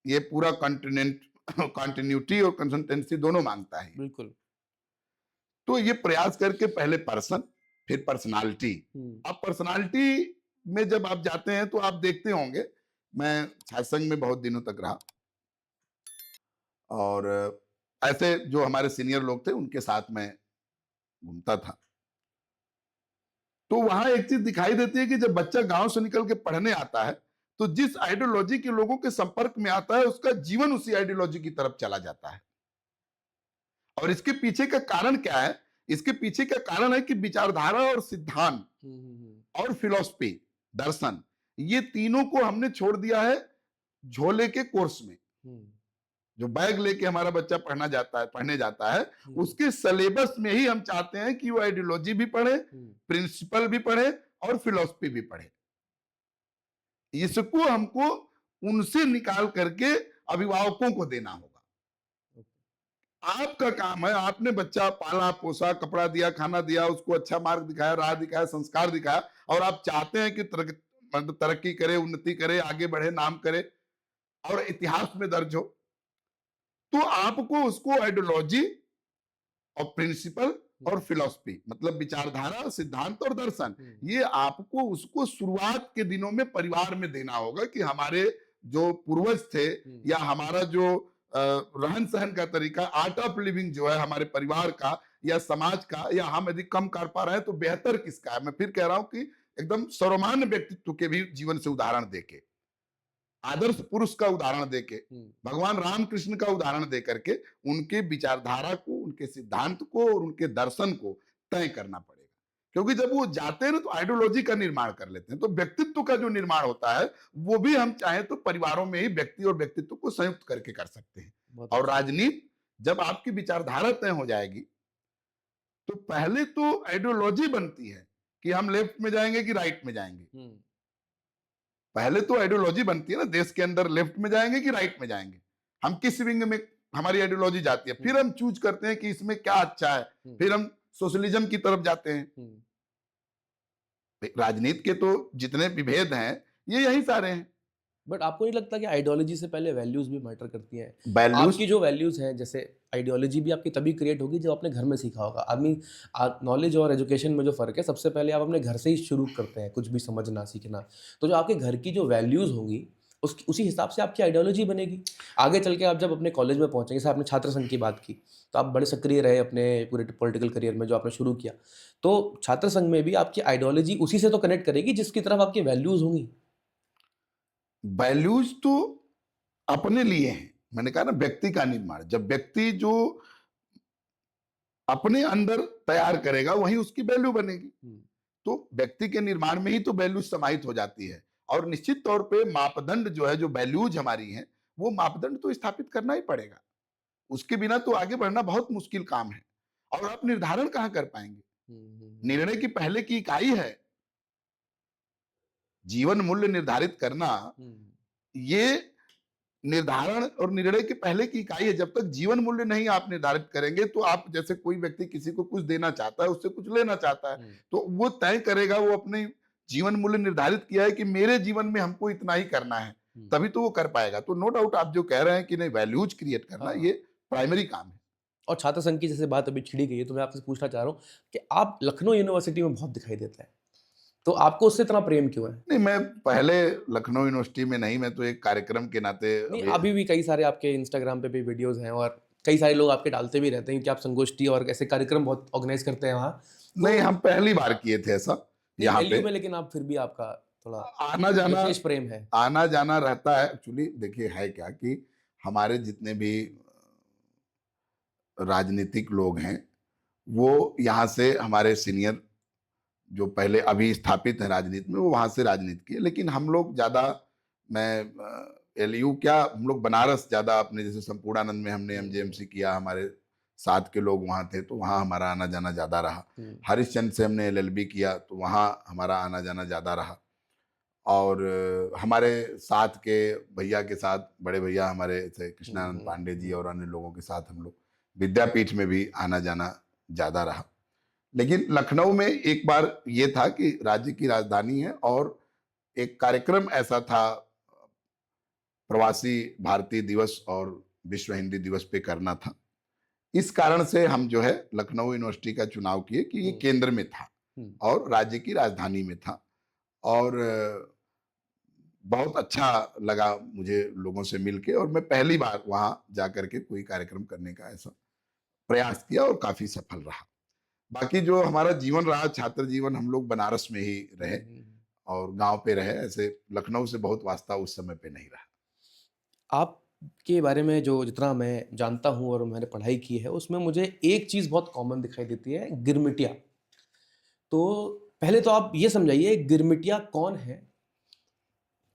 ये पूरा कॉन्टिनेंट कॉन्टिन्यूटी और कंसिस्टेंसी दोनों मांगता है। बिल्कुल, तो ये प्रयास करके पहले पर्सन, फिर पर्सनालिटी। हुँ, अब पर्सनालिटी में जब आप जाते हैं तो आप देखते होंगे, मैं छात्र संघ में बहुत दिनों तक रहा और ऐसे जो हमारे सीनियर लोग थे उनके साथ में घूमता था। तो वहां एक चीज दिखाई देती है कि जब बच्चा गांव से निकल के पढ़ने आता है, तो जिस आइडियोलॉजी के लोगों के संपर्क में आता है उसका जीवन उसी आइडियोलॉजी की तरफ चला जाता है। और इसके पीछे का कारण क्या है? इसके पीछे का कारण है कि विचारधारा और सिद्धांत हुँ, हुँ, हुँ, और फिलॉसफी, दर्शन, ये तीनों को हमने छोड़ दिया है झोले के कोर्स में। हुँ, जो बैग लेके हमारा बच्चा पढ़ने जाता है, हुँ, उसके सिलेबस में ही हम चाहते हैं कि वो आइडियोलॉजी भी पढ़े, हुँ, प्रिंसिपल भी पढ़े और फिलॉसफी भी पढ़े। इसको हमको उनसे निकाल करके अभिभावकों को देना होगा। आपका काम है, आपने बच्चा पाला पोसा, कपड़ा दिया, खाना दिया, उसको अच्छा मार्ग दिखाया, राह दिखाया, संस्कार दिखाया, और आप चाहते हैं कि मतलब तरक्की करे, उन्नति करे, आगे बढ़े, नाम करे और इतिहास में दर्ज हो, तो आपको उसको आइडियोलॉजी और प्रिंसिपल हुँ, और फिलॉसफी मतलब विचारधारा, सिद्धांत और दर्शन, हुँ, ये आपको उसको शुरुआत के दिनों में परिवार में देना होगा कि हमारे जो पूर्वज थे हुँ, या हमारा जो रहन सहन का तरीका, आर्ट ऑफ लिविंग जो है हमारे परिवार का या समाज का, या हम यदि कम कर पा रहे हैं तो बेहतर किसका है। मैं फिर कह रहा हूं कि एकदम सर्वमान्य व्यक्तित्व के भी जीवन से उदाहरण देके, आदर्श पुरुष का उदाहरण देके, हुँ, भगवान रामकृष्ण का उदाहरण दे करके उनके विचारधारा को, उनके सिद्धांत को और उनके दर्शन को तय करना पड़ेगा। क्योंकि जब वो जाते हैं ना तो आइडियोलॉजी का निर्माण कर लेते हैं, तो व्यक्तित्व का जो निर्माण होता है वो भी हम चाहें तो परिवारों में ही व्यक्ति और व्यक्तित्व को संयुक्त करके कर सकते हैं। बहुत और अच्छी। राजनीति जब आपकी विचारधारा तय हो जाएगी, तो पहले तो आइडियोलॉजी बनती है कि हम लेफ्ट में जाएंगे कि राइट में जाएंगे। हुँ, पहले तो आइडियोलॉजी बनती है ना, देश के अंदर लेफ्ट में जाएंगे कि राइट में जाएंगे, हम किस विंग में हमारी आइडियोलॉजी जाती है, हुँ, फिर हम चूज करते हैं कि इसमें क्या अच्छा है, हुँ, फिर हम सोशलिज्म की तरफ जाते हैं। हुँ। राजनीति के तो जितने विभेद हैं ये यही सारे हैं। बट आपको नहीं लगता कि आइडियोलॉजी से पहले वैल्यूज़ भी मैटर करती हैं? वैल्यूज, आपकी जो वैल्यूज़ हैं, जैसे आइडियोलॉजी भी आपकी तभी क्रिएट होगी जब आपने घर में सीखा होगा। आदमी नॉलेज और एजुकेशन में जो फ़र्क है, सबसे पहले आप अपने घर से ही शुरू करते हैं, कुछ भी समझना, सीखना। तो जो आपके घर की जो वैल्यूज़ होंगी, उसी हिसाब से आपकी आइडियोलॉजी बनेगी। आगे चल के आप जब अपने कॉलेज में पहुँचेंगे, जैसे आपने छात्र संघ की बात की, तो आप बड़े सक्रिय रहे अपने पूरे पॉलिटिकल करियर में जो आपने शुरू किया। तो छात्र संघ में भी आपकी आइडियोलॉजी उसी से तो कनेक्ट करेगी जिसकी तरफ आपकी वैल्यूज़ होंगी। वैल्यूज तो अपने लिए हैं। मैंने कहा ना, व्यक्ति का निर्माण, जब व्यक्ति जो अपने अंदर तैयार करेगा वही उसकी वैल्यू बनेगी। हुँ, तो व्यक्ति के निर्माण में ही तो वैल्यू समाहित हो जाती है। और निश्चित तौर पे मापदंड जो है, जो वैल्यूज हमारी हैं, वो मापदंड तो स्थापित करना ही पड़ेगा। उसके बिना तो आगे बढ़ना बहुत मुश्किल काम है। और आप निर्धारण कहाँ कर पाएंगे? हुँ, हुँ, हुँ, निर्णय की पहले की इकाई है जीवन मूल्य निर्धारित करना। हुँ, ये निर्धारण और निर्णय के पहले की इकाई है। जब तक जीवन मूल्य नहीं आप निर्धारित करेंगे, तो आप, जैसे कोई व्यक्ति किसी को कुछ देना चाहता है, उससे कुछ लेना चाहता है, हुँ, तो वो तय करेगा, वो अपने जीवन मूल्य निर्धारित किया है कि मेरे जीवन में हमको इतना ही करना है, हुँ। तभी तो वो कर पाएगा। तो नो डाउट आप जो कह रहे हैं कि नहीं, वैल्यूज क्रिएट करना, हाँ। ये प्राइमरी काम है। और छात्र संघ की जैसे बात अभी छिड़ी गई है, तो मैं आपसे पूछना चाह रहा हूँ कि आप लखनऊ यूनिवर्सिटी में बहुत दिखाई देते हैं। तो आपको उससे इतना प्रेम क्यों है? नहीं, मैं पहले लखनऊ यूनिवर्सिटी में नहीं, मैं तो एक कार्यक्रम के नाते नहीं, अभी। अभी भी कई सारे आपके इंस्टाग्राम पे भी वीडियोज़ हैं और कई सारे लोग आपके डालते भी रहते हैं कि आप संगोष्ठी और ऐसे कार्यक्रम बहुत ऑर्गेनाइज़ करते हैं वहाँ। नहीं, तो हम पहली बार किए थे ऐसा नहीं, यहाँ पे। एलयू में लेकिन आप फिर भी आपका थोड़ा आना जाना, विशेष प्रेम है। आना जाना रहता है। एक्चुअली देखिए है क्या कि हमारे जितने भी राजनीतिक लोग हैं, वो यहाँ से हमारे सीनियर जो पहले अभी स्थापित है राजनीति में, वो वहाँ से राजनीति किए। लेकिन हम लोग ज़्यादा, मैं एलयू क्या, हम लोग बनारस ज़्यादा, अपने जैसे संपूर्णानंद में हमने हुँ, हुँ, एमजेएमसी किया, हमारे साथ के लोग वहाँ थे, तो वहाँ हमारा आना जाना ज़्यादा रहा। हुँ, हरिश्चंद्र से हमने एलएलबी किया, तो वहाँ हमारा आना जाना ज़्यादा रहा। और हमारे साथ के भैया के साथ, बड़े भैया हमारे थे हुँ, कृष्णानंद हुँ, पांडे जी, हुँ, और अन्य लोगों के साथ हम लोग विद्यापीठ में भी आना जाना ज़्यादा रहा। लेकिन लखनऊ में एक बार ये था कि राज्य की राजधानी है, और एक कार्यक्रम ऐसा था, प्रवासी भारतीय दिवस और विश्व हिंदी दिवस पे करना था। इस कारण से हम जो है लखनऊ यूनिवर्सिटी का चुनाव किए कि ये हुँ, केंद्र में था हुँ, और राज्य की राजधानी में था। और बहुत अच्छा लगा मुझे लोगों से मिलके, और मैं पहली बार वहाँ जाकर के कोई कार्यक्रम करने का ऐसा प्रयास किया, और काफी सफल रहा। बाकी जो हमारा जीवन रहा, छात्र जीवन, हम लोग बनारस में ही हुँ, रहे हुँ। और गांव पे रहे। ऐसे लखनऊ से बहुत वास्ता उस समय पे नहीं रहा। आपके बारे में जो जितना मैं जानता हूँ और मैंने पढ़ाई की है, उसमें मुझे एक चीज़ बहुत कॉमन दिखाई देती है, गिरमिटिया। तो पहले तो आप ये समझाइए गिरमिटिया कौन है?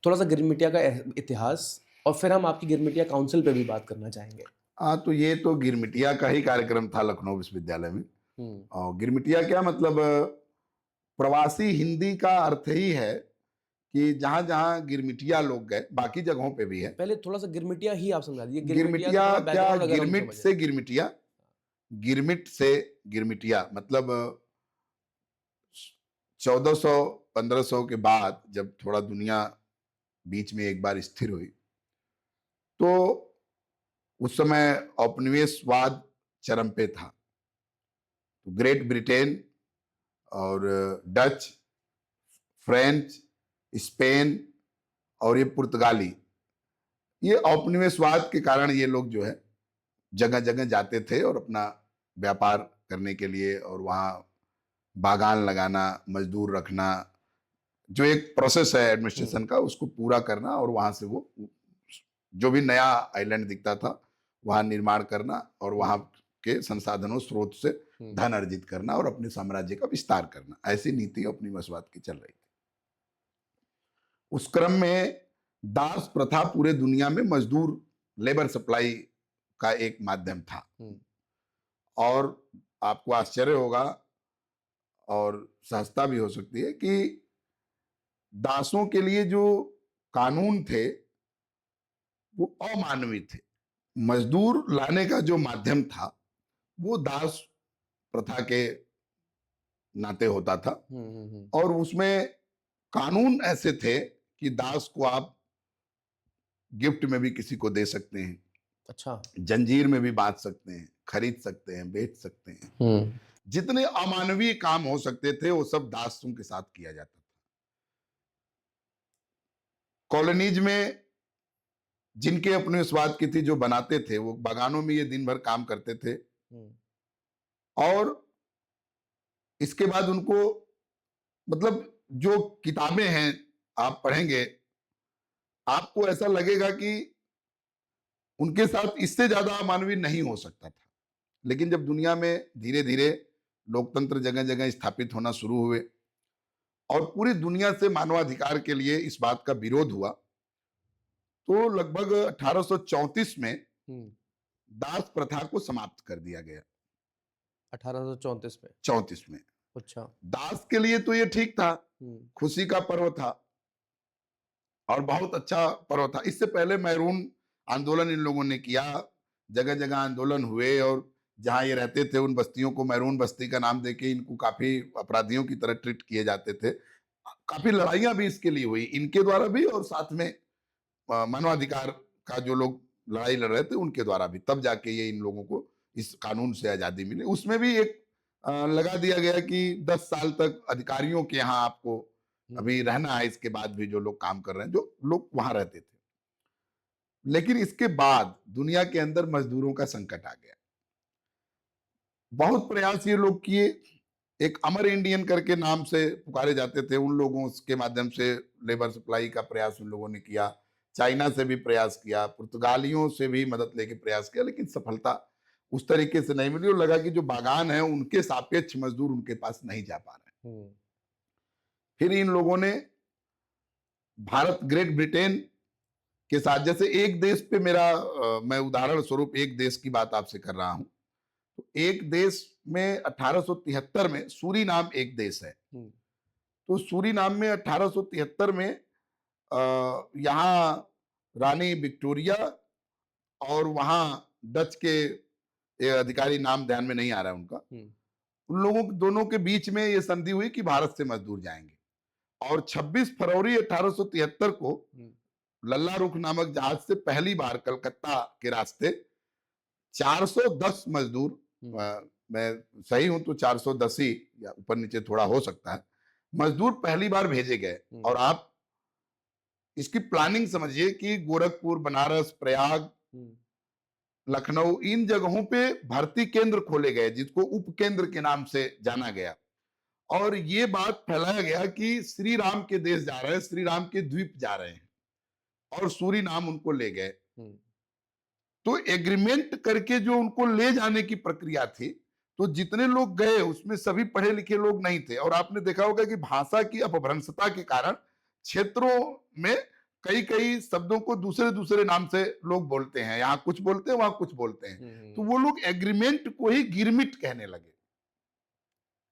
थोड़ा-सा गिरमिटिया का इतिहास और फिर हम आपकी गिरमिटिया काउंसिल पे भी बात करना चाहेंगे। हाँ, तो ये तो गिरमिटिया का ही कार्यक्रम था लखनऊ विश्वविद्यालय में। हुँ। और गिरमिटिया क्या मतलब, प्रवासी हिंदी का अर्थ ही है कि जहाँ जहाँ गिरमिटिया लोग गए, बाकी जगहों पे भी है। पहले थोड़ा-सा गिरमिटिया ही आप समझा दीजिए, गिरमिटिया का गिरमिटिया थोड़ा क्या, बैकग्राउंड अगर हम गिरमिट समझें। से गिरमिटिया, गिरमिट से गिरमिटिया मतलब 1400-1500 के बाद जब थोड़ा दुनिया बीच में एक बार स्थिर हुई, तो उस समय औपनिवेशवाद चरम पे था। तो ग्रेट ब्रिटेन और डच, फ्रेंच, स्पेन और ये पुर्तगाली, ये औपनिवेशवाद के कारण ये लोग जो है जगह जगह जाते थे और अपना व्यापार करने के लिए, और वहाँ बागान लगाना, मजदूर रखना, जो एक प्रोसेस है हुँ, एडमिनिस्ट्रेशन का, उसको पूरा करना, और वहाँ से वो जो भी नया आइलैंड दिखता था वहाँ निर्माण करना, और हुँ, वहाँ के संसाधनों स्रोत से हुँ, धन अर्जित करना और अपने साम्राज्य का विस्तार करना। ऐसी नीति उपनिवेशवाद की चल रही थी। उस क्रम में दास प्रथा पूरे दुनिया में मजदूर, लेबर सप्लाई का एक माध्यम था। हुँ, और आपको आश्चर्य होगा और सहजता भी हो सकती है कि दासों के लिए जो कानून थे वो अमानवीय थे। मजदूर लाने का जो माध्यम था वो दास प्रथा के नाते होता था, हुँ, हुँ, हुँ। और उसमें कानून ऐसे थे कि दास को आप गिफ्ट में भी किसी को दे सकते हैं, अच्छा। जंजीर में भी बांध सकते हैं, खरीद सकते हैं, बेच सकते हैं। हुँ, जितने अमानवीय काम हो सकते थे वो सब दासों के साथ किया जाता था। कॉलोनीज में जिनके अपने स्वाद की थी, जो बनाते थे, वो बागानों में ये दिन भर काम करते थे। हम्म, और इसके बाद उनको, मतलब जो किताबें हैं आप पढ़ेंगे, आपको ऐसा लगेगा कि उनके साथ इससे ज्यादा मानवीय नहीं हो सकता था। लेकिन जब दुनिया में धीरे धीरे लोकतंत्र जगह जगह स्थापित होना शुरू हुए और पूरी दुनिया से मानवाधिकार के लिए इस बात का विरोध हुआ, तो लगभग 1834 में हम्म। दास प्रथा को समाप्त कर दिया गया। 1834 में? 34 में। अच्छा। दास के लिए तो ये ठीक था, हम्म, खुशी का पर्व था और बहुत अच्छा पर्व था। इससे पहले मैरून आंदोलन इन लोगों ने किया, जगह जगह आंदोलन हुए और जहां ये रहते थे उन बस्तियों को मैरून बस्ती का नाम देके इनको काफी अपराधियों की तरह ट्रीट किए जाते थे। काफी लड़ाइयां भी इसके लिए हुई, इनके द्वारा भी और साथ में मानवाधिकार का जो लोग लड़ाई लड़ रहे थे उनके द्वारा भी। तब जाके ये इन लोगों को इस कानून से आजादी मिली। उसमें भी एक लगा दिया गया कि 10 साल तक अधिकारियों के यहाँ आपको अभी हम्म, रहना है, इसके बाद भी जो लोग काम कर रहे हैं, जो लोग वहां रहते थे। लेकिन इसके बाद दुनिया के अंदर मजदूरों का संकट आ गया। बहुत प्रयास ये लोग किए। एक अमर इंडियन करके नाम से पुकारे जाते थे, उन लोगों के माध्यम से लेबर सप्लाई का प्रयास उन लोगों ने किया। चाइना से भी प्रयास किया, पुर्तगालियों से भी मदद लेके प्रयास किया, लेकिन सफलता उस तरीके से नहीं मिली और लगा कि जो बागान है उनके सापेक्ष मजदूर उनके पास नहीं जा पा रहे। हम्म, फिर इन लोगों ने भारत, ग्रेट ब्रिटेन के साथ, जैसे एक देश पे मेरा मैं उदाहरण स्वरूप एक देश की बात आपसे कर रहा हूं। तो एक देश में 1873 में सूरीनाम एक देश है। हम्म, तो सूरीनाम में 1873 में यहाँ रानी विक्टोरिया और वहाँ डच के अधिकारी, नाम ध्यान में नहीं आ रहा है उनका, हम्म, उन लोगों दोनों के बीच में ये संधि हुई कि भारत से मजदूर जाएंगे। और 26 फरवरी 1873 को हम्म, लल्ला रुख नामक जहाज से पहली बार कलकत्ता के रास्ते 410 मजदूर, हम्म, मैं सही हूं तो 410 ही या ऊपर नीचे थोड़ा हो सकता है, मजदूर पहली बार भेजे गए। हम्म, और आप इसकी प्लानिंग समझिए कि गोरखपुर, बनारस, प्रयाग, हम्म, लखनऊ, इन जगहों पे भर्ती केंद्र खोले गए जिसको उप केंद्र के नाम से जाना गया। और ये बात फैलाया गया कि श्री राम के देश जा रहे हैं, श्री राम के द्वीप जा रहे हैं, और सूरी नाम उनको ले गए। हम्म, तो एग्रीमेंट करके जो उनको ले जाने की प्रक्रिया थी, तो जितने लोग गए उसमें सभी पढ़े लिखे लोग नहीं थे। और आपने देखा होगा कि भाषा की अपभ्रंशता के कारण क्षेत्रों में कई कई शब्दों को दूसरे दूसरे नाम से लोग बोलते हैं, यहाँ कुछ बोलते हैं वहां कुछ बोलते हैं। तो वो लोग एग्रीमेंट को ही गिरमिट कहने लगे,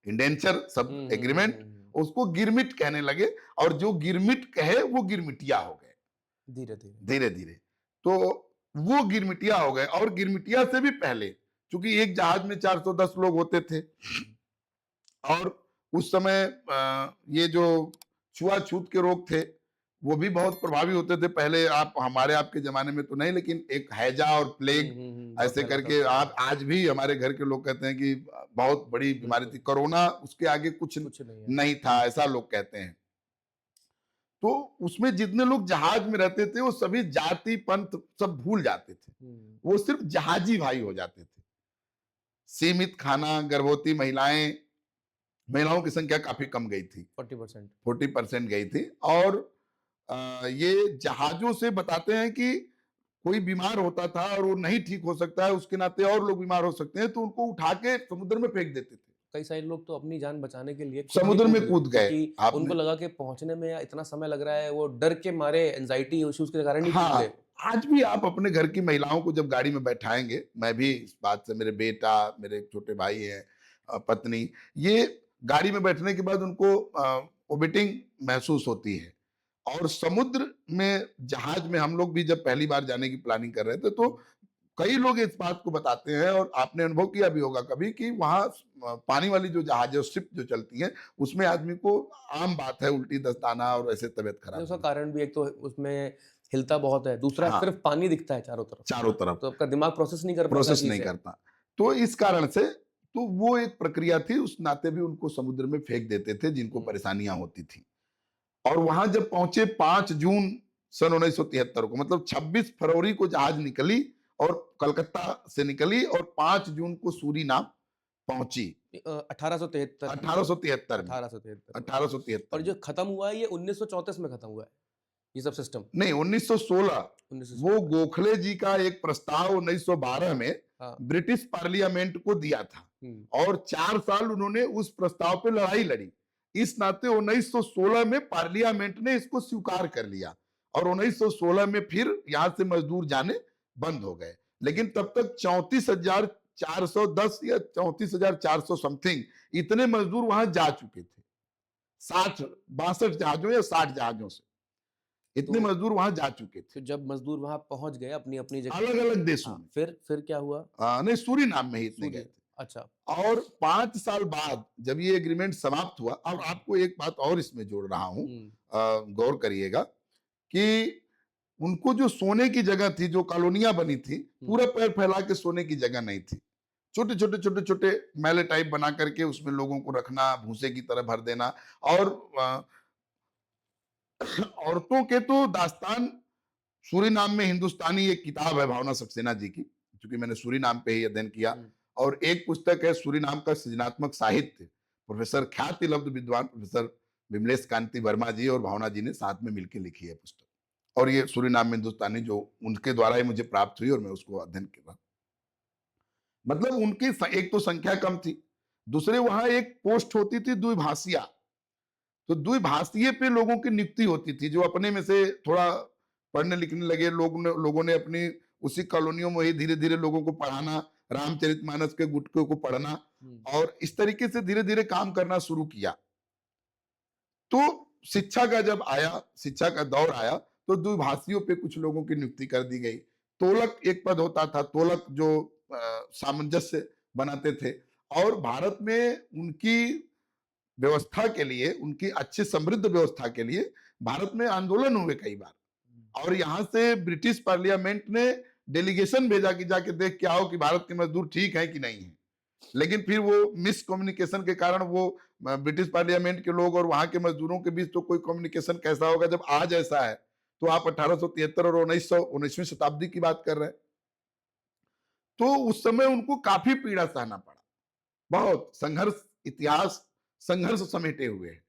इंडेंचर शब्द एग्रीमेंट, उसको गिरमिट कहने लगे। और जो गिरमिट कहे वो गिरमिटिया हो गए धीरे धीरे। धीरे धीरे। तो वो गिरमिटिया हो गए। और गिरमिटिया से भी पहले, क्योंकि एक जहाज में 410 लोग होते थे और उस समय ये जो छुआछूत के रोग थे वो भी बहुत प्रभावी होते थे। पहले आप, हमारे आपके जमाने में तो नहीं, लेकिन एक हैजा और प्लेग बहुत ऐसे फैला था करके, उस समय आप पे। आज भी हमारे घर के लोग कहते हैं कि बहुत बड़ी बीमारी बिल्कुल, थी। कोरोना उसके आगे कुछ कुछ नहीं है। नहीं था, ऐसा लोग कहते हैं। तो उसमें जितने लोग जहाज में रहते थे वो सभी जाति पंथ सब भूल जाते थे, हम्म, वो सिर्फ जहाजी भाई हो जाते थे। सीमित खाना, गर्भवती महिलाएं, महिलाओं की संख्या काफी कम गई थी, 40%। 40% गई थी। और ये जहाजों से बताते हैं कि कोई बीमार होता था और वो नहीं ठीक हो सकता है, उसके नाते और लोग बीमार हो सकते हैं, तो उनको उठा के समुद्र में फेंक देते थे। कई सारे लोग तो अपनी जान बचाने के लिए खुद ही समुद्र कूद में गए, कूद गए। क्योंकि आपने, उनको लगा कि पहुंचने में या इतना समय लग रहा है, वो डर के मारे एंजाइटी इश्यूज के कारण ही कूद गए। हाँ, आज भी आप अपने घर की महिलाओं को जब गाड़ी में बैठाएंगे, मैं भी इस बात से, मेरे बेटा, मेरे छोटे भाई हैं, पत्नी, ये गाड़ी में बैठने के बाद उनको वोमिटिंग महसूस होती है। और समुद्र में जहाज में हम लोग भी जब पहली बार जाने की प्लानिंग कर रहे थे, तो कई लोग इस बात को बताते हैं, और आपने अनुभव किया भी होगा कभी, कि वहां पानी वाली जो जहाज है, शिप जो चलती है, उसमें आदमी को आम बात है उल्टी दस्त आना और ऐसे तबीयत नहीं, खराब उसका होना। कारण भी एक तो उसमें हिलता बहुत है, दूसरा हाँ, सिर्फ पानी दिखता है चारों तरफ, चारों तरफ तो आपका दिमाग प्रोसेस नहीं कर पाता प्रोसेस नहीं चीजें। करता। तो इस कारण से, तो वो एक प्रक्रिया थी, उस नाते भी उनको समुद्र में फेंक देते थे जिनको हम्म, परेशानियां होती थी। और वहां जब पहुंचे 5 जून सन 1973 को, मतलब 26 फरवरी को जहाज निकली और कलकत्ता से निकली और 5 जून को सूरीनाम पहुंची 1873 में। 1873 में। 1873 में। 1873 और में। जो खत्म हुआ है ये 1934 में खत्म हुआ है, ये सब सिस्टम। नहीं, 1916। 1916 वो गोखले जी का एक प्रस्ताव 1912 में हाँ। ब्रिटिश पार्लियामेंट को दिया था हम्म। और 4 साल उन्होंने उस प्रस्ताव पे लड़ाई लड़ी। इस नाते 1916 में पार्लियामेंट ने इसको स्वीकार कर लिया और 1916 में फिर यहां से मजदूर जाने बंद हो गए। लेकिन तब तक 34,410 या 34,400 समथिंग इतने मजदूर वहां जा चुके थे, 62 जहाजों या 60 जहाजों से इतने तो मजदूर वहां जा चुके थे, फिर जब मजदूर वहां पहुंच गए अपनी अपनी जगह, अलग अलग देशों हाँ, में। फिर क्या हुआ? नहीं, सूरीनाम में ही इतने गए सूर्य, थे। अच्छा। और 5 साल बाद जब ये एग्रीमेंट समाप्त हुआ, अब आपको एक बात और इसमें जोड़ रहा हूं, गौर करिएगा कि उनको जो सोने की जगह थी, जो कॉलोनियां बनी थी, पूरा पैर फैला के सोने की जगह नहीं थी। छोटे छोटे छोटे छोटे मैले टाइप बना करके उसमें लोगों को रखना, भूसे की तरह भर देना। और औरतों के तो दास्तान, सूरीनाम में हिंदुस्तानी एक किताब है भावना सक्सेना जी की, क्योंकि मैंने सूरीनाम पे ही अध्ययन किया, और एक पुस्तक है सूरीनाम का सृजनात्मक साहित्य, प्रोफेसर ख्याति लब्ध विद्वान प्रोफेसर विमलेश कांति वर्मा जी और भावना जी ने साथ में मिलकर लिखी है पुस्तक। और ये सूरीनाम में हिंदुस्तानी जो उनके द्वारा ही मुझे प्राप्त हुई और मैं उसको अध्ययन कर रहा। मतलब उनकी एक तो संख्या कम थी, दूसरे वहां एक पोस्ट होती थी द्विभाषिया, तो द्विभाषीय पे लोगों की नियुक्ति होती थी, जो अपने में से थोड़ा पढ़ने लिखने लगे लोगों ने अपनी उसी कॉलोनियों में ही धीरे धीरे लोगों को पढ़ाना, रामचरितमानस के गुटके को पढ़ना और इस तरीके से धीरे धीरे काम करना शुरू किया। तो शिक्षा का जब आया, शिक्षा का दौर आया, तो द्विभाषियों पे कुछ लोगों की नियुक्ति कर दी गई। तोलक एक पद होता था, तोलक जो सामंजस्य बनाते थे, और भारत में उनकी व्यवस्था के लिए, उनकी अच्छी समृद्ध व्यवस्था के लिए भारत में आंदोलन हुए कई बार, और यहां से ब्रिटिश पार्लियामेंट ने डेलीगेशन भेजा कि जाके देख के आओ कि भारत के मजदूर ठीक है कि नहीं है। लेकिन फिर वो मिस कम्युनिकेशन के कारण वो ब्रिटिश पार्लियामेंट के लोग और वहां के मजदूरों के बीच तो कोई कम्युनिकेशन कैसा होगा जब आज ऐसा है। तो आप 1873 और 19वीं शताब्दी की बात कर रहे हैं, तो उस समय उनको काफी पीड़ा सहना पड़ा, बहुत संघर्ष, इतिहास संघर्ष समेटे हुए है।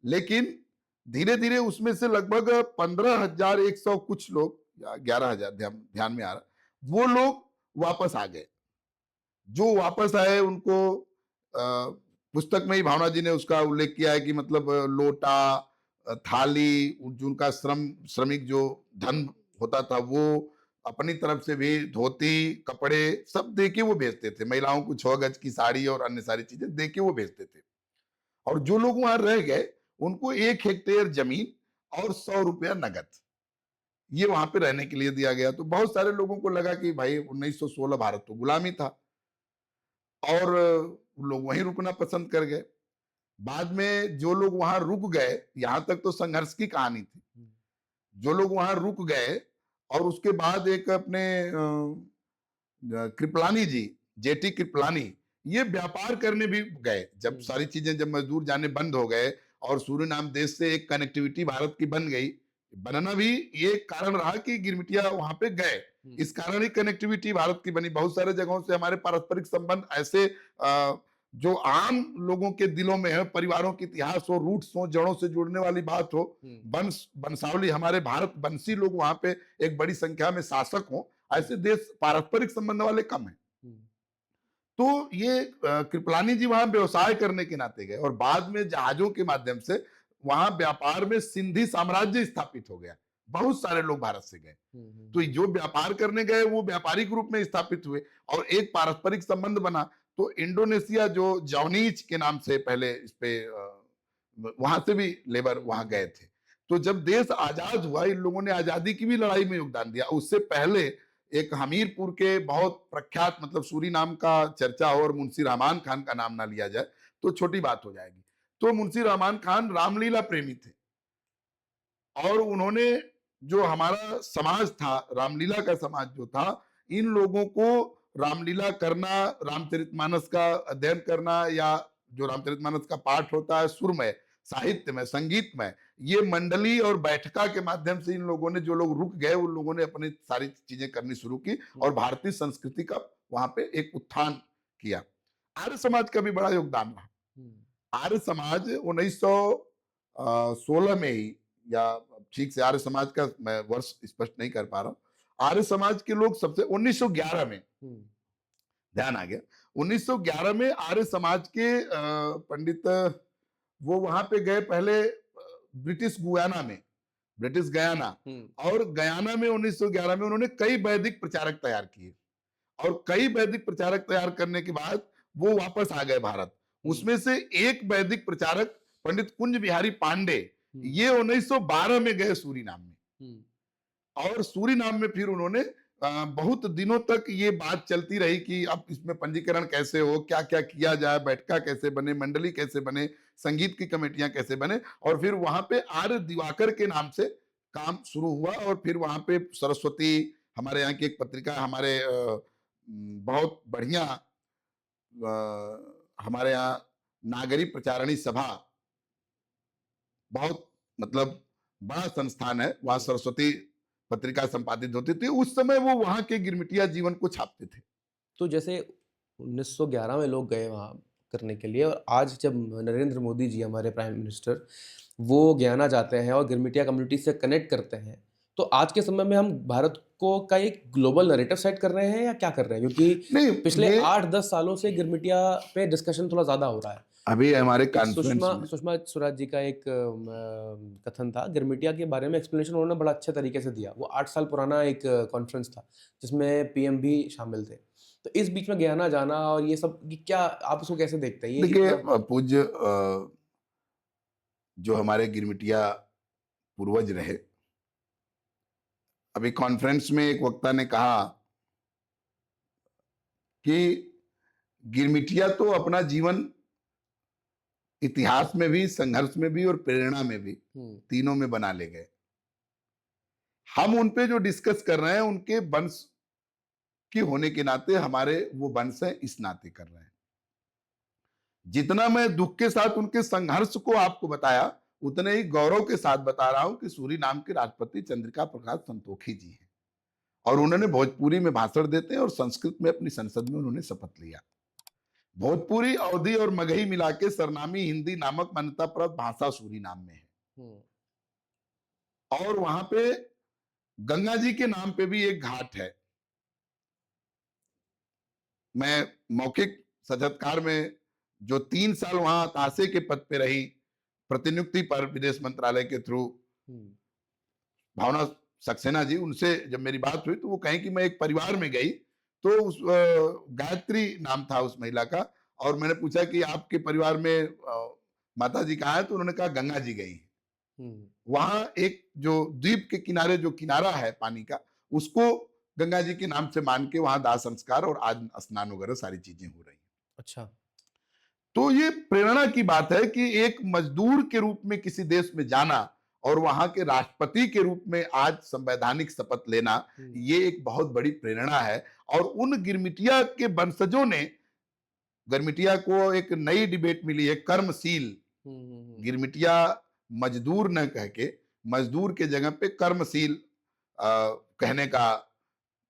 लेकिन धीरे धीरे उसमें से लगभग 15,100 कुछ लोग या 11,000 ध्यान में आ रहा, वो लोग वापस आ गए। जो वापस आए उनको पुस्तक में ही भावना जी ने उसका उल्लेख किया है कि मतलब लोटा, थाली, जिनका श्रमिक जो धन होता था वो अपनी तरफ से भी धोती, कपड़े सब दे के वो भेजते थे। महिलाओं को 6 गज की साड़ी और अन्य सारी चीजें दे के वो भेजते थे। और जो लोग वहां रह गए उनको 1 हेक्टेयर जमीन और 100 रुपया नगद ये वहां पे रहने के लिए दिया गया। तो बहुत सारे लोगों को लगा कि भाई 1916 भारत तो गुलामी था, और लोग वहीं रुकना पसंद कर गए। बाद में जो लोग वहां रुक गए, यहां तक तो संघर्ष की कहानी थी, जो लोग वहां रुक गए और उसके बाद एक अपने कृपलानी जी, जेटी कृपलानी, ये व्यापार करने भी गए। जब सारी चीजें, जब मजदूर जाने बंद हो गए और सूरीनाम देश से एक कनेक्टिविटी भारत की बन गई, बनना भी ये कारण रहा कि गिरमिटिया वहां पे गए, इस कारण ही कनेक्टिविटी भारत की बनी। बहुत सारे जगहों से हमारे पारस्परिक संबंध ऐसे जो आम लोगों के दिलों में है, परिवारों के इतिहास हो, रूट्स हो, जड़ों से जुड़ने वाली बात हो, वंशावली, हमारे भारत वंशी लोग वहां पे एक बड़ी संख्या में शासक हो, ऐसे देश पारस्परिक संबंध वाले कम है। तो ये कृपलानी जी वहां व्यवसाय करने के नाते गए और बाद में जहाजों के माध्यम से वहां व्यापार में सिंधी साम्राज्य स्थापित हो गया। बहुत सारे लोग भारत से गए, तो जो व्यापार करने गए वो व्यापारिक रूप में स्थापित हुए और एक पारस्परिक संबंध बना। तो इंडोनेशिया जो जॉनीज के नाम से पहले इस पे वहां से भी लेबर वहां गए थे। तो जब देश आजाद हुआ, इन लोगों ने आजादी की भी लड़ाई में योगदान दिया। उससे पहले एक हमीरपुर के बहुत प्रख्यात, मतलब सूरीनाम का चर्चा हो और मुंशी रहमान खान का नाम ना लिया जाए तो छोटी बात हो जाएगी। तो मुंशी रहमान खान रामलीला प्रेमी थे और उन्होंने जो हमारा समाज था, रामलीला का समाज जो था, इन लोगों को रामलीला करना, रामचरितमानस का अध्ययन करना, या जो रामचरितमानस का पाठ होता है सुरमय, साहित्य में, संगीत में, ये मंडली और बैठका के माध्यम से इन लोगों ने, जो लोग रुक गए उन लोगों ने अपनी सारी चीजें करनी शुरू की और भारतीय संस्कृति का वहां पे एक उत्थान किया। आर्य समाज का भी बड़ा योगदान रहा। आर्य समाज 1916 में ही, या ठीक से आर्य समाज का मैं वर्ष स्पष्ट नहीं कर पा रहा हूँ, आर्य समाज के लोग सबसे 1911 में, ध्यान आ गया, 1911 में आर्य समाज के पंडित, वो वहां पे गए पहले ब्रिटिश गुयाना में, ब्रिटिश गयाना, और गयाना में 1911 में उन्होंने कई वैदिक प्रचारक तैयार किए, और कई वैदिक प्रचारक तैयार करने के बाद वो वापस आ गए भारत। उसमें से एक वैदिक प्रचारक पंडित कुंज बिहारी पांडे, ये 1912 में गए सूरीनाम में, और सूरीनाम में फिर उन्होंने बहुत दिनों तक ये बात चलती रही कि अब इसमें पंजीकरण कैसे हो, क्या क्या किया जाए, बैठका कैसे बने, मंडली कैसे बने, संगीत की कमेटियां कैसे बने, और फिर वहां पे आर्य दिवाकर के नाम से काम शुरू हुआ। और फिर वहां पे सरस्वती, हमारे यहाँ की एक पत्रिका, हमारे बहुत बढ़िया, हमारे यहाँ नागरी प्रचारणी सभा, बहुत मतलब बड़ा संस्थान है, वहां सरस्वती पत्रिका संपादित होती थी। उस समय वो वहां के गिरमिटिया जीवन को छापते थे। तो जैसे 1911 में लोग गए वहाँ करने के लिए, और आज जब नरेंद्र मोदी जी हमारे प्राइम मिनिस्टर वो गयाना जाते हैं और गिरमिटिया कम्युनिटी से कनेक्ट करते हैं, तो आज के समय में हम भारत को का एक ग्लोबल नैरेटिव सेट कर रहे हैं या क्या कर रहे हैं? क्योंकि नहीं, पिछले ये 8-10 सालों से गिरमिटिया पे डिस्कशन थोड़ा ज़्यादा हो रहा है। अभी हमारे एक कॉन्फ्रेंस में, सुषमा स्वराज जी का एक कथन था गिरमिटिया के बारे में, एक्सप्लेनेशन उन्होंने बड़ा अच्छे तरीके से दिया। वो 8 साल पुराना एक कॉन्फ्रेंस था जिसमें पीएम भी शामिल थे। तो इस बीच में गयाना जाना और ये सब, ये क्या आप उसको कैसे देखते हैं? ये देखिए इतना पूज्य जो हमारे गिरमिटिया पूर्वज रहे, अभी कॉन्फ्रेंस में एक वक्ता ने कहा कि गिरमिटिया तो अपना जीवन इतिहास में भी, संघर्ष में भी और प्रेरणा में भी, तीनों में बना ले गए। हम उन पे जो डिस्कस कर रहे हैं उनके वंश की होने के नाते, हमारे वो वंश है इस नाते कर रहे हैं। जितना मैं दुख के साथ उनके संघर्ष को आपको बताया, उतने ही गौरव के साथ बता रहा हूं कि सूरीनाम के राष्ट्रपति चंद्रिका प्रसाद संतोखी जी हैं, और उन्होंने भोजपुरी में भाषण देते हैं और संस्कृत में अपनी संसद में उन्होंने शपथ लिया। भोजपुरी, अवधी और मगही मिला के सरनामी हिंदी नामक मान्यता प्राप्त भाषा सूरीनाम में है। और वहां पे गंगा जी के नाम पे भी एक घाट है। मैं मौखिक साक्षात्कार में जो 3 साल वहां तासे के पद पे रही, प्रतिनियुक्ति पर विदेश मंत्रालय के थ्रू, भावना सक्सेना जी, उनसे जब मेरी बात हुई तो वो कहें कि मैं एक परिवार में गई, तो उस गायत्री नाम था उस महिला का, और मैंने पूछा कि आपके परिवार में माता जी कहाँ है, तो उन्होंने कहा गंगा जी गई हैं। वहां एक जो द्वीप के किनारे जो किनारा है पानी का, उसको गंगा जी के नाम से मान के वहां दाह संस्कार और आज स्नान वगैरह सारी चीजें हो रही हैं। अच्छा। तो ये प्रेरणा की बात है कि एक मजदूर के रूप में किसी देश में जाना और वहां के राष्ट्रपति के रूप में आज संवैधानिक शपथ लेना, ये एक बहुत बड़ी प्रेरणा है। और उन गिरमिटिया के वंशजों ने, गिरमिटिया को एक नई डिबेट मिली है, कर्मशील। गिरमिटिया मजदूर न कह के, मजदूर के जगह पे कर्मशील कहने का,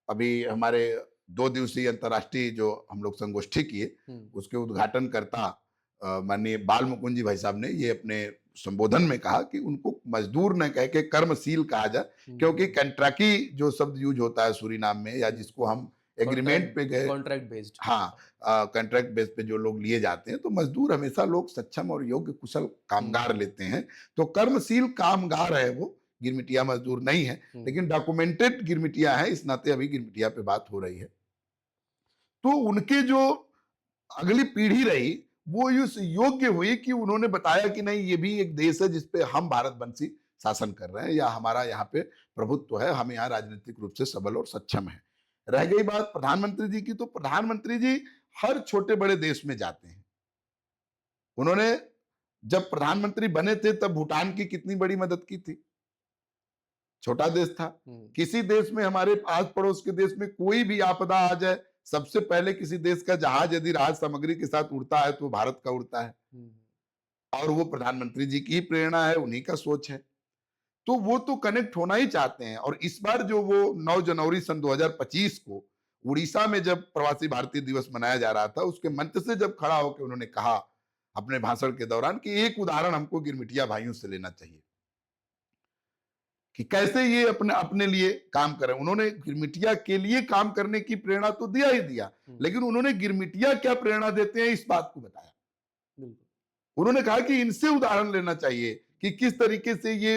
अभी हमारे 2 दिवसीय अंतर्राष्ट्रीय जो हम लोग संगोष्ठी किए, उसके उद्घाटन करता माननीय बाल मुकुंद जी भाई साहब ने ये अपने संबोधन में कहा कि उनको मजदूर न कह के कर्मशील कहा जाए, क्योंकि कंट्राकी जो शब्द यूज होता है सूरीनाम में, या जिसको हम एग्रीमेंट पे गए, कॉन्ट्रैक्ट बेस्ड, हाँ, कॉन्ट्रैक्ट बेस पे जो लोग लिए जाते हैं, तो मजदूर हमेशा लोग सक्षम और योग्य कुशल कामगार लेते हैं। तो कर्मशील कामगार है वो, गिरमिटिया मजदूर नहीं है, लेकिन डॉक्यूमेंटेड गिरमिटिया है, इस नाते अभी गिरमिटिया पे बात हो रही है। तो उनके जो अगली पीढ़ी रही, वो इस योग्य हुई कि उन्होंने बताया कि नहीं, ये भी एक देश है जिसपे हम भारतवंशी शासन कर रहे हैं, या हमारा यहाँ पे प्रभुत्व है, हम यहाँ राजनीतिक रूप से सबल और सक्षम है। रह गई बात प्रधानमंत्री जी की, तो प्रधानमंत्री जी हर छोटे बड़े देश में जाते हैं। उन्होंने जब प्रधानमंत्री बने थे तब भूटान की कितनी बड़ी मदद की थी, छोटा देश था। किसी देश में, हमारे आस पड़ोस के देश में कोई भी आपदा आ जाए, सबसे पहले किसी देश का जहाज यदि राहत सामग्री के साथ उड़ता है तो भारत का उड़ता है। और वो प्रधानमंत्री जी की ही प्रेरणा है, उन्हीं का सोच है। तो वो तो कनेक्ट होना ही चाहते हैं। और इस बार जो वो 9 जनवरी सन 2025 को उड़ीसा में जब प्रवासी भारतीय दिवस मनाया जा रहा था, उसके मंच से जब खड़ा होकर उन्होंने कहा अपने भाषण के दौरान कि एक उदाहरण हमको गिरमिटिया भाइयों से लेना चाहिए कि कैसे ये अपने अपने लिए काम करें। उन्होंने गिरमिटिया के लिए काम करने की प्रेरणा तो दिया ही दिया, लेकिन उन्होंने गिरमिटिया क्या प्रेरणा देते हैं इस बात को बताया। बिल्कुल। उन्होंने कहा कि इनसे उदाहरण लेना चाहिए कि किस तरीके से ये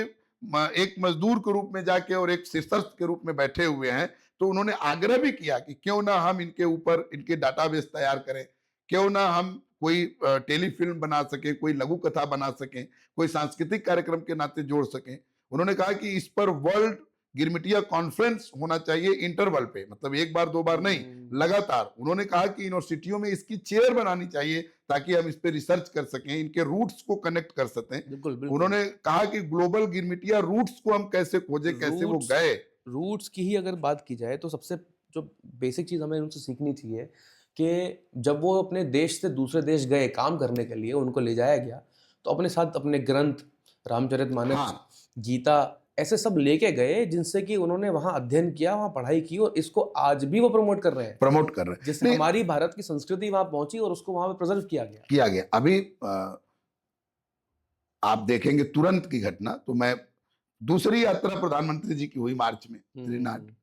एक मजदूर के रूप में जाके और एक शीर्षस्थ के रूप में बैठे हुए हैं। तो उन्होंने आग्रह भी किया कि क्यों ना हम इनके ऊपर इनके डाटाबेस तैयार करें, क्यों ना हम कोई टेलीफिल्म बना सकें, कोई लघु कथा बना सकें, कोई सांस्कृतिक कार्यक्रम के नाते जोड़ सकें। उन्होंने कहा कि इस पर वर्ल्ड गिरमिटिया कॉन्फ्रेंस होना चाहिए इंटरवल पे, मतलब एक बार दो बार नहीं, लगातार। उन्होंने कहा कि यूनिवर्सिटियों में इसकी चेयर बनानी चाहिए ताकि हम इस पे रिसर्च कर सकें, इनके रूट्स को कनेक्ट कर सकें। बिल्कुल, बिल्कुल। उन्होंने कहा कि ग्लोबल गिरमिटिया रूट्स को हम कैसे खोजें, कैसे वो रूट्स गए। रूट्स की ही अगर बात की जाए तो सबसे जो बेसिक चीज़ हमें उनसे सीखनी चाहिए कि जब वो अपने देश से दूसरे देश गए काम करने के लिए, उनको ले जाया गया, तो अपने साथ अपने ग्रंथ, रामचरितमानस, हाँ, गीता ऐसे सब लेके गए जिनसे कि उन्होंने वहाँ अध्ययन किया, वहाँ पढ़ाई की और इसको आज भी वो प्रमोट कर रहे हैं। प्रमोट कर रहे हैं। जिससे नहीं, हमारी भारत की संस्कृति वहाँ पहुँची और उसको वहाँ पे प्रिज़र्व किया गया। किया गया। अभी आप देखेंगे तुरंत की घटना, तो मैं दूसरी यात्रा प्रधानमंत्री जी की हुई मार्च में त्रिनाथ, हुँ,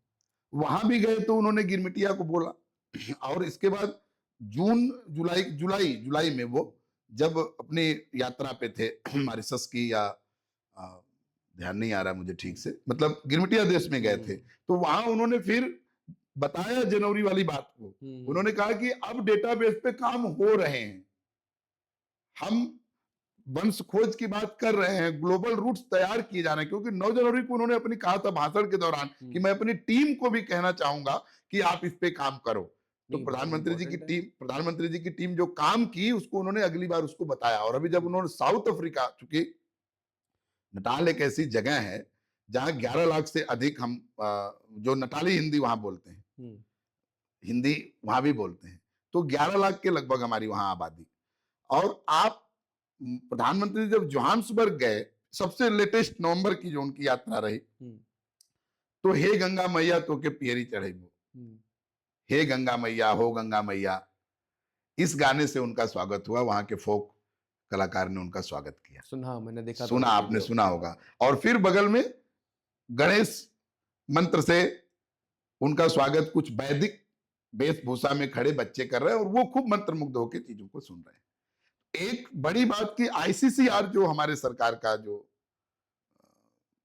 वहां भी गए तो उन्होंने गिरमिटिया को बोला। और इसके बाद जून जुलाई जुलाई जुलाई में वो जब अपनी यात्रा पे थे मॉरिशस की, या अ, ध्यान नहीं आ रहा मुझे ठीक से, मतलब गिरमिटिया देश में गए थे, हुँ, तो वहां उन्होंने फिर बताया जनवरी वाली बात को। हुँ, उन्होंने कहा कि अब डेटाबेस पे काम हो रहे हैं, हम वंश खोज की बात कर रहे हैं, ग्लोबल रूट्स तैयार किए जा रहे हैं। क्योंकि 9 जनवरी को उन्होंने अपनी कहा था भाषण के दौरान कि हुँ। मैं अपनी टीम को भी कहना चाहूंगा कि आप इस पे काम करो। तो नहीं, बहुत इम्पोर्टेंट है। प्रधानमंत्री जी की टीम जो काम की उसको उन्होंने अगली बार उसको बताया। और अभी जब हुँ, उन्होंने साउथ अफ्रीका, चूंकि नटाल एक ऐसी जगह है जहां 11 लाख से अधिक हम जो नटाली हिंदी वहां बोलते हैं, हुँ, हिंदी वहां भी बोलते हैं, तो 11 लाख के लगभग हमारी वहां आबादी। और आप प्रधानमंत्री जब जोहान्सबर्ग गए, सबसे लेटेस्ट नवंबर की जो उनकी यात्रा रही, हुँ, तो हे गंगा मैया तो के पियरी चढ़े वो, हुँ। हे गंगा मैया हो गंगा मैया, इस गाने से उनका स्वागत हुआ। वहां के फोक कलाकार ने उनका स्वागत किया। सुना, मैंने देखा था सुना, वो आपने वीडियो। सुना होगा। और फिर बगल में गणेश मंत्र से उनका स्वागत कुछ वैदिक वेशभूषा में खड़े बच्चे कर रहे हैं, और वो खूब मंत्रमुग्ध होकर चीजों को सुन रहे हैं। एक बड़ी बात की आईसीसीआर जो हमारे सरकार का जो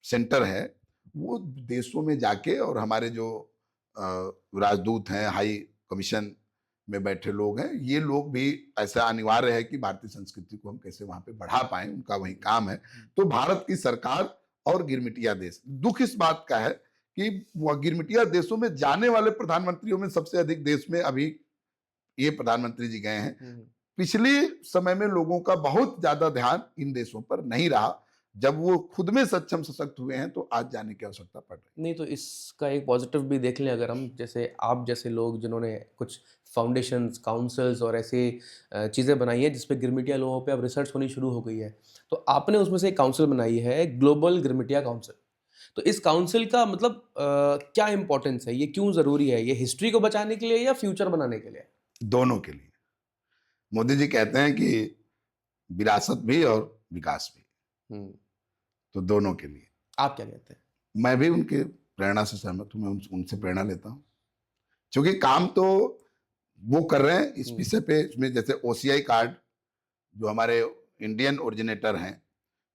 सेंटर है, वो देशों में जाके, और हमारे जो राजदूत हैं, हाई कमीशन में बैठे लोग हैं, ये लोग भी ऐसा अनिवार्य है कि भारतीय संस्कृति को हम कैसे वहां पे बढ़ा पाए, उनका वही काम है। हुँ, तो भारत की सरकार और गिरमिटिया देश, दुख इस बात का है कि वह गिरमिटिया देशों में जाने वाले प्रधानमंत्रियों में सबसे अधिक देश में अभी ये प्रधानमंत्री जी गए हैं। हुँ। पिछले समय में लोगों का बहुत ज्यादा ध्यान इन देशों पर नहीं रहा। जब वो खुद में सक्षम सशक्त हुए हैं, तो आज जाने की आवश्यकता पड़ रही नहीं तो इसका एक पॉज़िटिव भी देख लें अगर हम, जैसे आप जैसे लोग जिन्होंने कुछ फाउंडेशंस, काउंसिल्स और ऐसी चीज़ें बनाई हैं जिस पे गिरमिटिया लोगों पे अब रिसर्च होनी शुरू हो गई है। तो आपने उसमें से एक काउंसिल बनाई है, ग्लोबल गिरमिटिया काउंसिल। तो इस काउंसिल का मतलब क्या इम्पोर्टेंस है? ये क्यों ज़रूरी है? ये हिस्ट्री को बचाने के लिए या फ्यूचर बनाने के लिए? है, दोनों के लिए। मोदी जी कहते हैं कि विरासत भी और विकास भी, हुँ, तो दोनों के लिए। आप क्या कहते हैं? मैं भी उनके प्रेरणा से सहमत हूँ, मैं उनसे प्रेरणा लेता हूँ। क्योंकि काम तो वो कर रहे हैं इस हुँ, विषय पे। इसमें जैसे ओसीआई कार्ड, जो हमारे इंडियन ओरिजिनेटर हैं,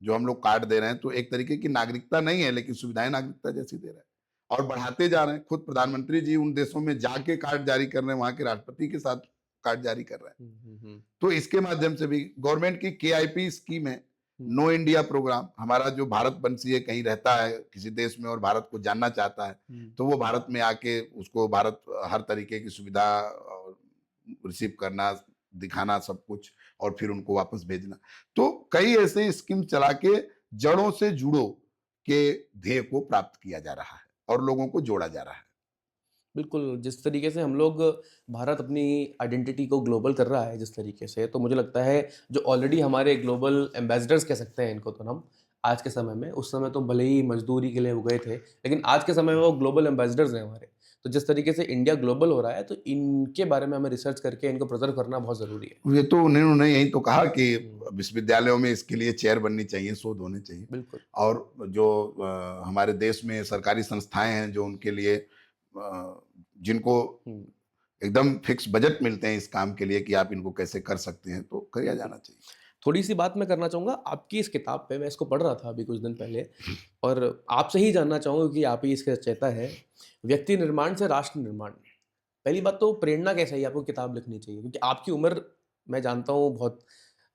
जो हम लोग कार्ड दे रहे हैं, तो एक तरीके की नागरिकता नहीं है, लेकिन सुविधाएं नागरिकता जैसी दे रहे हैं। और बढ़ाते जा रहे हैं। खुद प्रधानमंत्री जी उन देशों में जाके कार्ड जारी कर रहे हैं, वहां के राष्ट्रपति के साथ कार्ड जारी कर रहे हैं। हुँ, हुँ, हुँ, तो इसके माध्यम से भी गवर्नमेंट की केआईपी स्कीम है, हुँ, नो इंडिया प्रोग्राम। हमारा जो भारत वंशी है, कहीं रहता है किसी देश में और भारत को जानना चाहता है, हुँ, तो वो भारत में आके उसको भारत हर तरीके की सुविधा रिसीव करना, दिखाना सब कुछ, और फिर उनको वापस भेजना। तो कई ऐसे स्कीम चला के जड़ों से जुड़ो के ध्येय को प्राप्त किया जा रहा है और लोगों को जोड़ा जा रहा है। बिल्कुल, जिस तरीके से हम लोग भारत अपनी आइडेंटिटी को ग्लोबल कर रहा है जिस तरीके से, तो मुझे लगता है जो ऑलरेडी हमारे ग्लोबल एम्बेसडर्स कह सकते हैं इनको तो हम, आज के समय में, उस समय तो भले ही मज़दूरी के लिए वो गए थे, लेकिन आज के समय में वो ग्लोबल एम्बेसडर्स हैं हमारे। तो जिस तरीके से इंडिया ग्लोबल हो रहा है, तो इनके बारे में हमें रिसर्च करके इनको प्रिज़र्व करना बहुत ज़रूरी है। ये तो उन्होंने यही तो कहा कि हुँ, विश्वविद्यालयों में इसके लिए चेयर बननी चाहिए, शोध होने चाहिए। बिल्कुल। और जो हमारे देश में सरकारी संस्थाएँ हैं जो उनके लिए जिनको हुँ। एकदम फिक्स बजट मिलते हैं इस काम के लिए कि आप इनको कैसे कर सकते हैं, तो किया बिल्कुल। जाना चाहिए। थोड़ी-सी बात मैं करना चाहूँगा आपकी इस किताब पे, मैं इसको पढ़ रहा था अभी कुछ दिन पहले और आपसे ही जानना चाहूँगा कि आप ही इसके रचयिता हैं। व्यक्ति निर्माण से राष्ट्र निर्माण। पहली बात तो प्रेरणा कैसे आई आपको किताब लिखनी चाहिए? क्योंकि आपकी उम्र मैं जानता हूँ बहुत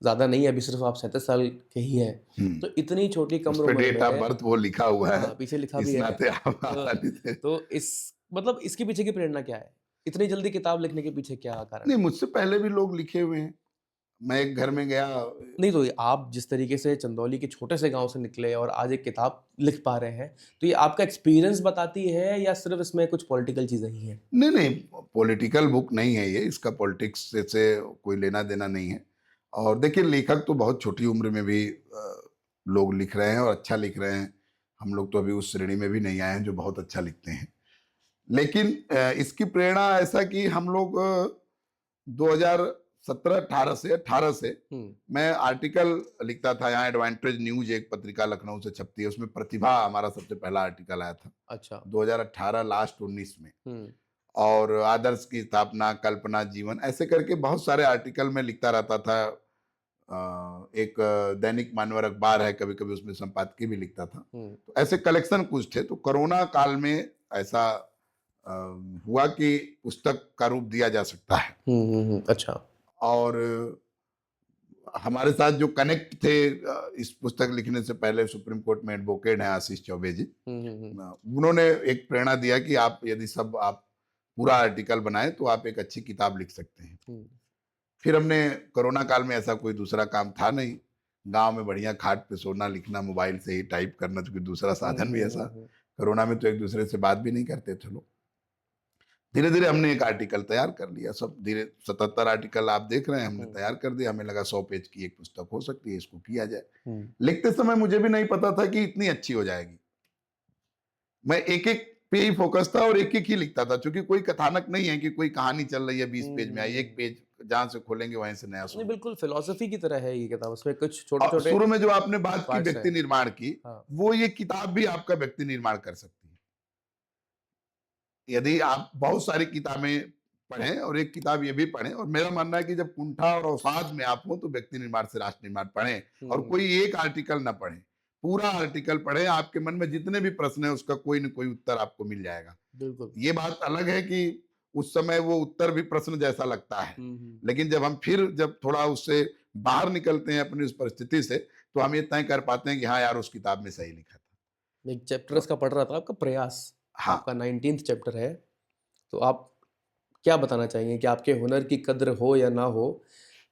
ज़्यादा नहीं है, अभी सिर्फ़ आप 37 साल के ही हैं। हुँ। तो इतनी छोटी कम उस पे उम्र डेट ऑफ में बर्थ वो लिखा हुआ है, हाँ, पीछे लिखा भी इस है। नाते आप तो आसानी से तो इस मतलब इसके पीछे की प्रेरणा क्या है? इतनी जल्दी किताब लिखने के पीछे क्या कारण नहीं, है? मुझसे पहले भी लोग लिखे हुए हैं। मैं एक घर में गया। नहीं तो ये आप जिस तरीके से चंदौली के छोटे से गाँव से निकले और आज एक किताब लिख पा रहे हैं, तो ये आपका एक्सपीरियंस बताती है या सिर्फ़ इसमें कुछ पॉलिटिकल चीज़ें ही हैं? नहीं, नहीं, पॉलिटिकल बुक नहीं है ये, इसका पॉलिटिक्स से कोई लेना-देना नहीं है। और देखिए लेखक तो बहुत छोटी उम्र में भी लोग लिख रहे हैं और अच्छा लिख रहे हैं। हम लोग तो अभी उस श्रेणी में भी नहीं आए हैं जो बहुत अच्छा लिखते हैं। लेकिन इसकी प्रेरणा ऐसा कि हम लोग 2017-18 से 18 से हुँ, मैं आर्टिकल लिखता था। यहाँ एडवांटेज न्यूज़ एक पत्रिका लखनऊ से छपती है, उसमें प्रतिभा हमारा सबसे पहला आर्टिकल आया था, अच्छा। 2018 लास्ट 19 में। हुँ, और आदर्श की स्थापना, कल्पना, जीवन, ऐसे करके बहुत सारे आर्टिकल मैं लिखता रहता था। एक दैनिक मानवर अखबार है, कभी-कभी उसमें संपादकीय भी लिखता था। हुँ, तो ऐसे कलेक्शन कुछ थे, तो कोरोना काल में ऐसा अ, हुआ कि पुस्तक का रूप दिया जा सकता है। अच्छा। और हमारे साथ जो कनेक्ट थे इस पुस्तक लिखने से पहले सुप्रीम कोर्ट में एडवोकेट हैं आशीष चौबे जी। हुँ, हुँ, हुँ, उन्होंने एक प्रेरणा दिया कि आप यदि सब आप पूरा आर्टिकल बनाएँ तो आप एक अच्छी किताब लिख सकते हैं। हुँ, फिर हमने कोरोना काल में ऐसा कोई दूसरा काम था नहीं। गाँव में बढ़िया खाट पे सोना, लिखना, मोबाइल से ही टाइप करना, तो कोई दूसरा हुँ, साधन भी हुँ, ऐसा हुँ, हुँ, कोरोना में तो एक-दूसरे से बात भी नहीं करते थे लोग। धीरे-धीरे हमने एक आर्टिकल तैयार कर लिया। सब धीरे 77 आर्टिकल आप देख रहे हैं, हमने हुँ, तैयार कर दिया। हमें लगा 100 पेज की एक पुस्तक हो सकती है, इसको किया जाए। हुँ, लिखते समय मुझे भी नहीं पता था कि इतनी अच्छी हो जाएगी। मैं एक-एक पे ही फ़ोकस था और एक-एक ही लिखता था, चूँकि कोई कथानक नहीं है कि कोई कहानी चल रही है 20 हुँ, पेज में आई, एक हुँ। पेज जहाँ से खोलेंगे वहीं से नया नहीं, शुरू। बिल्कुल फ़िलॉसफ़ी की तरह है ये किताब, उसमें कुछ छोटे-छोटे शुरू में जो आपने बात की पार्ट्स हैं। व्यक्ति निर्माण की, हाँ। वो ये किताब भी आपका व्यक्ति निर्माण कर सकती है। यदि आप बहुत सारी किताबें पढ़ें और एक किताब ये भी पढ़ें, और मेरा मानना है कि जब कुंठा और अवसाद में आप हो तो व्यक्ति निर्माण से राष्ट्र निर्माण पढ़ें, हुँ, और हुँ, कोई एक आर्टिकल ना पढ़ें। पूरा आर्टिकल पढ़ें, आपके मन में जितने भी प्रश्न हैं उसका कोई न कोई उत्तर आपको मिल जाएगा। बिल्कुल। ये बात अलग है कि उस समय वो उत्तर भी प्रश्न जैसा लगता है। हुँ, हुँ। लेकिन जब हम फिर जब थोड़ा उससे बाहर निकलते हैं अपनी उस परिस्थिति से, तो हम ये तय कर पाते हैं कि हाँ यार, उस किताब में सही लिखा था। एक चैप्टर तो इसका पढ़ रहा था आपका प्रयास, हाँ, आपका 19th चैप्टर है। तो आप क्या बताना चाहेंगे कि आपके हुनर की कद्र हो या ना हो,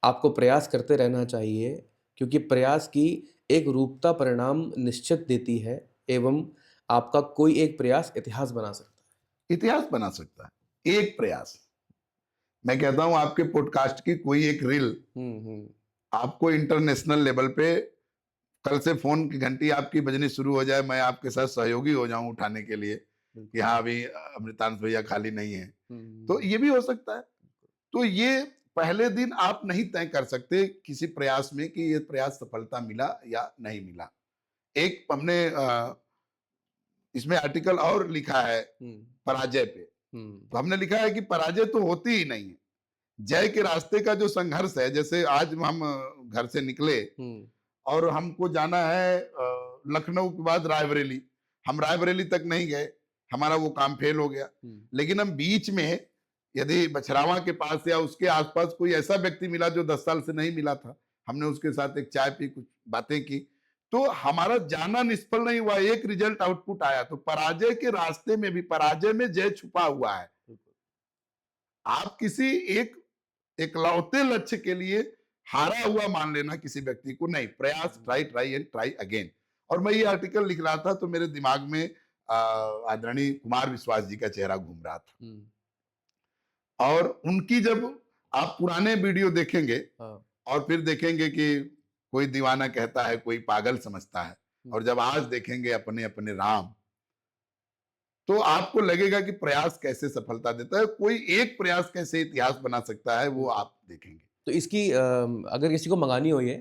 आपको प्रयास करते रहना चाहिए क्योंकि प्रयास की एक रूपता परिणाम निश्चित देती है एवं आपका कोई एक प्रयास इतिहास बना सकता है। इतिहास बना सकता है। एक प्रयास। मैं कहता हूँ आपके पॉडकास्ट की कोई एक रील हुँ, हुँ। आपको इंटरनेशनल लेवल पे, कल से फ़ोन की घंटी आपकी बजनी शुरू हो जाए, मैं आपके साथ सहयोगी हो जाऊँ उठाने के लिए कि बिल्कुल। हाँ, अभी अमृतांश भैया खाली नहीं है। तो हुँ, ये भी हो सकता है। तो ये पहले दिन आप नहीं तय कर सकते किसी प्रयास में कि ये प्रयास सफलता मिला या नहीं मिला। एक हमने इसमें आर्टिकल और लिखा है हुँ, पराजय पे। हुँ, तो हमने लिखा है कि पराजय तो होती ही नहीं है। जय के रास्ते का जो संघर्ष है, जैसे आज हम घर से निकले हुँ, और हमको जाना है लखनऊ के बाद रायबरेली। हम रायबरेली तक नहीं गए, हमारा वो काम फेल हो गया। हुँ, लेकिन हम बीच में यदि बछरावा के पास या उसके आसपास कोई ऐसा व्यक्ति मिला जो 10 साल से नहीं मिला था, हमने उसके साथ एक चाय पी, कुछ बातें की, तो हमारा जाना निष्फल नहीं हुआ, एक रिजल्ट आउटपुट आया। तो पराजय के रास्ते में भी, पराजय में जय छुपा हुआ है। बिल्कुल। आप किसी एक इकलौते लक्ष्य के लिए हारा हुआ मान लेना किसी व्यक्ति को नहीं। प्रयास, हुँ, try try and try again. और मैं ये आर्टिकल लिख रहा था तो मेरे दिमाग में आदरणीय कुमार विश्वास जी का चेहरा घूम रहा था। हम्म, और उनकी जब आप पुराने वीडियो देखेंगे हाँ, और फिर देखेंगे कि कोई दीवाना कहता है, कोई पागल समझता है, और हम्म, जब आज देखेंगे अपने अपने राम, तो आपको लगेगा कि प्रयास कैसे सफलता देता है, कोई एक प्रयास कैसे इतिहास बना सकता है, वो हम्म। आप देखेंगे। तो इसकी अगर किसी को मंगानी हो ये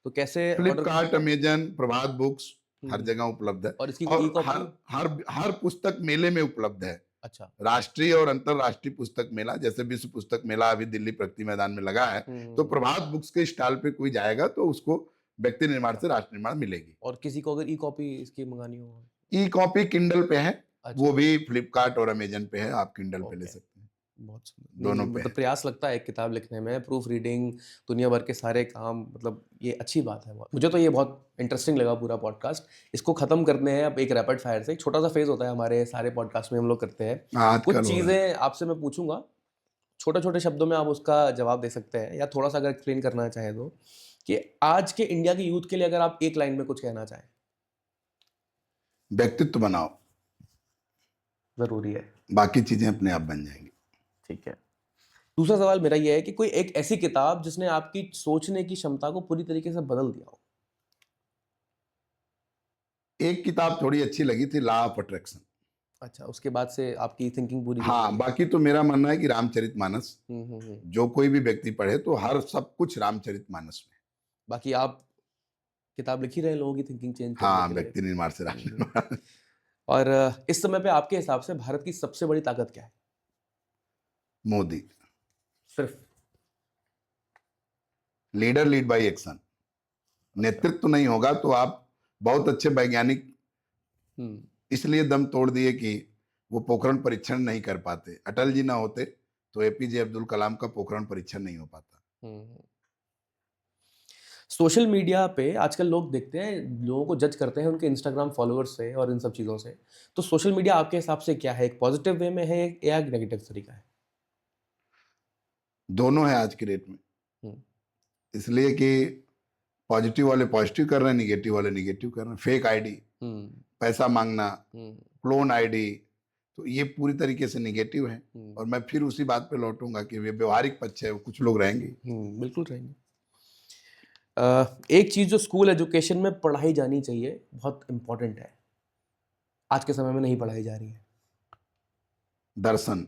तो कैसे ऑर्डर कर फ्लिपकार्ट, सकता है? अमेजन, प्रभात बुक्स, हर हम्म। जगह उपलब्ध है। और इसकी कोई ई और कॉपी? हर पुस्तक मेले में उपलब्ध है। अच्छा। राष्ट्रीय और अंतरराष्ट्रीय पुस्तक मेला, जैसे विश्व पुस्तक मेला अभी दिल्ली प्रगति मैदान में लगा है, तो हम्म। प्रभात बुक्स के स्टॉल पे कोई जाएगा तो उसको व्यक्ति निर्माण से राष्ट्र निर्माण मिलेगी। और किसी को अगर ई कॉपी इसकी मंगानी हो? ई कॉपी किंडल पे है, अच्छा। वो भी फ्लिपकार्ट और अमेजन पे है, आप किंडल पे ले ओके। सकते हैं। बहुत सुंदर। नहीं, दोनों पे मतलब है। प्रयास लगता है एक किताब लिखने में, प्रूफ रीडिंग, दुनिया भर के सारे काम, मतलब ये अच्छी बात है बहुत। मुझे तो ये बहुत इंटरेस्टिंग लगा पूरा पॉडकास्ट। इसको ख़त्म करने हैं अब एक रैपिड फायर से। एक छोटा सा फेज़ होता है हमारे सारे पॉडकास्ट में हम लोग करते हैं। आजकल कुछ हो रहा है। चीज़ें आपसे मैं पूछूंगा, छोटे-छोटे शब्दों में आप उसका जवाब दे सकते हैं, या थोड़ा-सा अगर एक्सप्लेन करना चाहें तो, कि आज के इंडिया के यूथ के लिए अगर आप एक लाइन में कुछ कहना चाहें। व्यक्तित्व बनाओ, ज़रूरी है। बाकी चीजें अपने आप बन जाएंगी। ठीक है। दूसरा सवाल मेरा ये है कि कोई एक ऐसी किताब जिसने आपकी सोचने की क्षमता को पूरी तरीके से बदल दिया हो? एक किताब थोड़ी अच्छी लगी थी, लॉ ऑफ अट्रैक्शन। अच्छा, उसके बाद से आपकी थिंकिंग पूरी चेंज हाँ, हुई। बाकी तो मेरा मानना है कि रामचरितमानस, हुँ। जो कोई भी व्यक्ति पढ़े तो हर सब कुछ रामचरितमानस में। बाकी आप किताब लिख ही रहे हैं लोगों की थिंकिंग चेंज करने हाँ, के लिए। व्यक्ति निर्माण से राष्ट्र हुँ। निर्माण। और इस समय पे आपके हिसाब से भारत की सबसे बड़ी ताकत क्या है? मोदी। सिर्फ? Leader lead by action. अच्छा। नेतृत्व नहीं होगा तो आप बहुत अच्छे वैज्ञानिक हुँ, इसलिए दम तोड़ दिए कि वो पोखरण परीक्षण नहीं कर पाते। अटल जी ना होते तो एपीजे अब्दुल कलाम का पोखरण परीक्षण नहीं हो पाता। हुँ। सोशल मीडिया पे आजकल लोग देखते हैं, लोगों को जज करते हैं उनके इंस्टाग्राम फॉलोअर्स से और इन सब चीज़ों से। तो सोशल मीडिया आपके हिसाब से क्या है? एक पॉजिटिव वे में है या एक नेगेटिव तरीका है? दोनों है आज की डेट में। हुँ, इसलिए कि पॉजिटिव वाले पॉजिटिव कर रहे हैं, निगेटिव वाले निगेटिव कर रहे हैं। फेक आईडी, हुँ, पैसा मांगना, हुँ, क्लोन आईडी, तो ये पूरी तरीके से निगेटिव है। हुँ, और मैं फिर उसी बात पे लौटूंगा कि ये व्यवहारिक पक्ष है, वो कुछ लोग रहेंगे। बिल्कुल रहेंगे। एक चीज़ जो स्कूल एजुकेशन में पढ़ाई जानी चाहिए, बहुत इम्पोर्टेंट है, आज के समय में नहीं पढ़ाई जा रही है। दर्शन,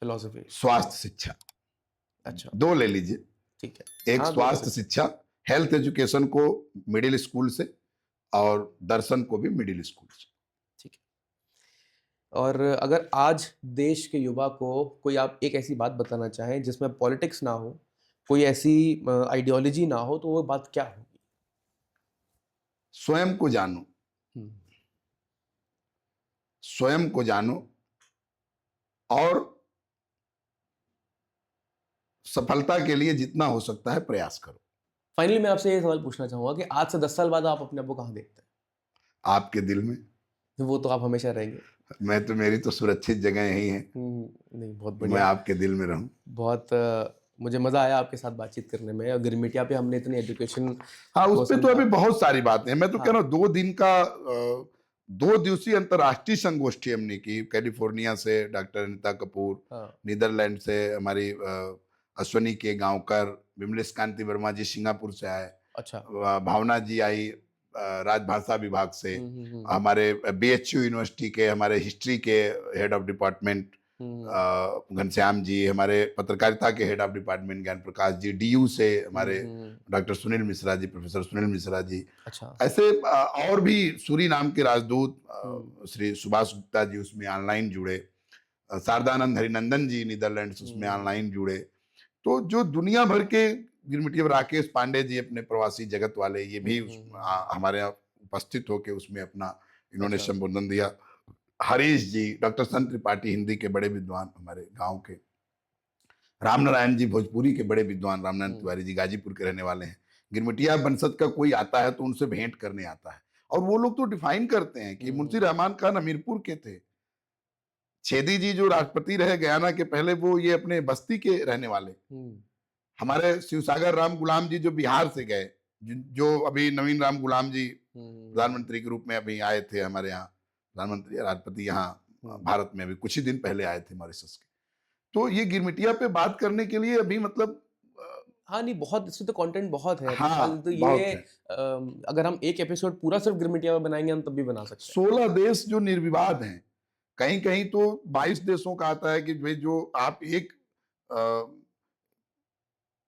फिलॉसफी। स्वास्थ्य शिक्षा, अच्छा, दो ले लीजिए। ठीक है। एक हाँ, 2 ले स्वास्थ्य सकते हैं। शिक्षा, हेल्थ एजुकेशन को मिडिल स्कूल से, और दर्शन को भी मिडिल स्कूल से। ठीक है। और अगर आज देश के युवा को कोई आप एक ऐसी बात बताना चाहें जिसमें पॉलिटिक्स ना हो, कोई ऐसी आइडियोलॉजी ना हो, तो वो बात क्या होगी? स्वयं को जानो, हुँ, स्वयं को जानो, और सफलता के लिए जितना हो सकता है प्रयास करो। फाइनली मैं आपसे ये सवाल पूछना चाहूँगा कि आज से 10 साल बाद आप अपने आप को कहाँ देखते आपके दिल में। हैं? वो तो आप हमेशा रहेंगे। मैं तो, मेरी तो सुरक्षित जगह यही है नहीं, बहुत कि मैं बढ़िया। आपके दिल में रहूं। बहुत मुझे मज़ा आया आपके साथ बातचीत करने में, और गिरमिटिया पे हमने इतनी एजुकेशन हाँ, उस को पे तो समझा। अभी बहुत सारी बातें हैं। मैं तो कह हाँ, रहा हूँ 2 दिन का 2 दिवसीय अंतर्राष्ट्रीय संगोष्ठी हमने की। कैलिफोर्निया से डॉक्टर अनिता कपूर, हाँ। नीदरलैंड से हमारी अश्वनी के गांवकर, विमलेश कांति वर्मा जी सिंगापुर से आए, अच्छा। भावना जी आई राजभाषा विभाग से, हुँ। हमारे बीएचयू यूनिवर्सिटी के हमारे हिस्ट्री के हेड ऑफ डिपार्टमेंट हुँ, घनश्याम जी, हमारे पत्रकारिता के हेड ऑफ डिपार्टमेंट ज्ञान प्रकाश जी, डीयू से हमारे हुँ। डॉक्टर सुनील मिश्रा जी, प्रोफेसर सुनील मिश्रा जी, अच्छा। ऐसे और भी सूरी नाम के राजदूत हुँ, श्री सुभाष गुप्ता जी उसमें ऑनलाइन जुड़े, शारदानंद हरिनंदन जी नीदरलैंड से उसमें हुँ, ऑनलाइन जुड़े। तो जो दुनिया भर के गिरमिटिया, राकेश पांडे जी अपने प्रवासी जगत वाले, ये भी हमारे यहाँ उपस्थित होके उसमें अपना इन्होंने अच्छा। संबोधन दिया। हरीश जी, डॉक्टर संत त्रिपाठी हिंदी के बड़े विद्वान हमारे गांव के, राम नारायण जी भोजपुरी के बड़े विद्वान, रामनारायण हुँ, तिवारी जी गाजीपुर के रहने वाले हैं। गिरमिटिया बंसत का कोई आता है तो उनसे भेंट करने आता है, और वो लोग तो डिफाइन करते हैं कि मुंशी हुँ, रहमान खान हमीरपुर के थे, छेदी जी जो राष्ट्रपति रहे गयाना के पहले, वो ये अपने बस्ती के रहने वाले, हुँ, हमारे शिवसागर राम गुलाम जी जो बिहार से गए, जो अभी नवीन राम गुलाम जी हुँ, प्रधानमंत्री के रूप में अभी आए थे हमारे यहाँ, प्रधानमंत्री या राष्ट्रपति यहाँ भारत में अभी कुछ ही दिन पहले आए थे मॉरिशस के। तो ये गिरमिटिया पे बात करने के लिए अभी मतलब हाँ, नहीं बहुत इसमें तो कंटेंट बहुत है। हाँ, तो बहुत ये है। अगर हम एक एपिसोड पूरा सिर्फ गिरमिटिया पे बनाएंगे हम तब भी बना सकते हैं। 16 देश जो निर्विवाद हैं, कहीं कहीं तो 22 देशों का आता है कि भाई जो आप एक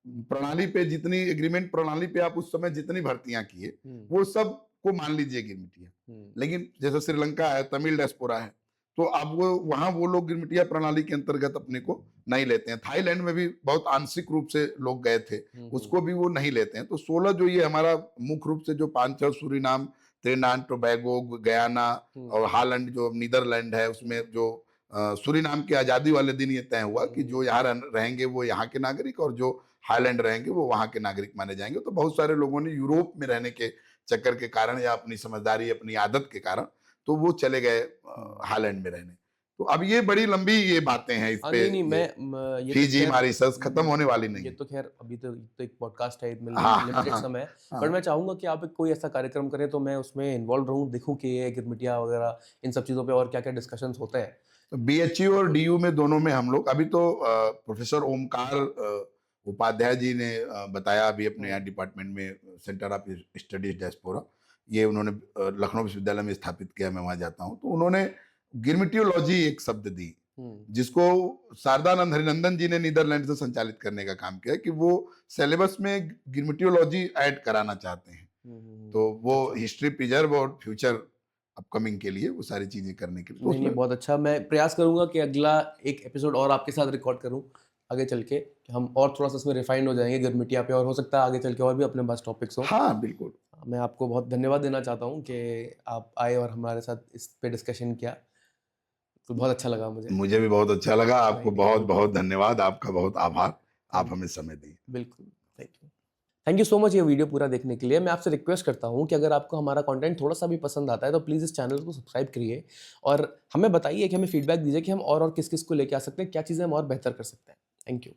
प्रणाली पे जितनी एग्रीमेंट प्रणाली पे आप उस समय जितनी भर्तियां किए वो सब को मान लीजिए गिरमिटिया। लेकिन जैसे श्रीलंका है, तमिल डायस्पोरा है, तो अब वो वहां वो लोग गिरमिटिया प्रणाली के अंतर्गत अपने को नहीं लेते हैं। थाईलैंड में भी बहुत आंशिक रूप से लोग गए थे, उसको भी वो नहीं लेते हैं। तो 16 जो ये हमारा मुख्य रूप से जो 5 सूरीनाम, त्रिनिदाद टोबैगो, गयाना और हालैंड जो नीदरलैंड है, उसमें जो सूरीनाम की आजादी वाले दिन ये तय हुआ कि जो यहाँ रहेंगे वो यहाँ के नागरिक और जो हाईलैंड रहेंगे वो वहाँ के नागरिक माने जाएंगे। तो बहुत सारे लोगों ने यूरोप में रहने के चक्कर के कारण या अपनी समझदारी, अपनी आदत के कारण तो वो चले गए हाईलैंड में रहने। तो अब ये बड़ी लंबी ये बातें हैं इस पे। नहीं, ये फिजी, मॉरिशस खत्म होने वाली नहीं। ये तो खैर अभी तो एक पॉडकास्ट है, हाँ, लिमिटेड समय है, पर मैं चाहूंगा कि आप कोई ऐसा कार्यक्रम करें तो मैं उसमें इन्वॉल्व रहूं, देखूं कि ये गिरमिटिया वगैरह इन सब चीज़ों पे और क्या क्या डिस्कशंस होते हैं। तो बीएचयू और डीयू में दोनों में हम लोग अभी तो प्रोफेसर ओमकार उपाध्याय जी ने बताया अभी अपने यहाँ डिपार्टमेंट में, सेंटर ऑफ स्टडीज डायस्पोरा, ये उन्होंने लखनऊ विश्वविद्यालय में स्थापित किया। मैं वहाँ जाता हूँ तो उन्होंने गिरमिटियोलॉजी एक शब्द दी, जिसको शारदानंद हरिनंदन जी ने नीदरलैंड से संचालित करने का काम किया कि वो सिलेबस में गिरमिटियोलॉजी ऐड कराना चाहते हैं। तो वो हिस्ट्री प्रिजर्व और फ्यूचर अपकमिंग के लिए वो सारी चीजें करने के लिए। नहीं, बहुत अच्छा। मैं प्रयास करूंगा कि अगला एक एपिसोड और आपके साथ रिकॉर्ड करूं आगे चल के, कि हम और थोड़ा सा इसमें रिफाइंड हो जाएंगे गिरमिटिया पे, और हो सकता है आगे चल के और भी अपने पास टॉपिक्स हो। हाँ बिल्कुल। मैं आपको बहुत धन्यवाद देना चाहता हूँ कि आप आए और हमारे साथ इस पे डिस्कशन किया, तो बहुत अच्छा लगा मुझे। मुझे भी बहुत अच्छा लगा। आपको बहुत बहुत धन्यवाद, आपका बहुत आभार, आप हमें समय दिए। बिल्कुल, थैंक यू सो मच ये वीडियो पूरा देखने के लिए। मैं आपसे रिक्वेस्ट करता हूँ कि अगर आपको हमारा कंटेंट थोड़ा सा भी पसंद आता है तो प्लीज़ इस चैनल को सब्सक्राइब करिए और हमें बताइए कि हमें फीडबैक दीजिए कि हम और किस किस को लेके आ सकते हैं, क्या चीज़ें हम और बेहतर कर सकते हैं। Thank you.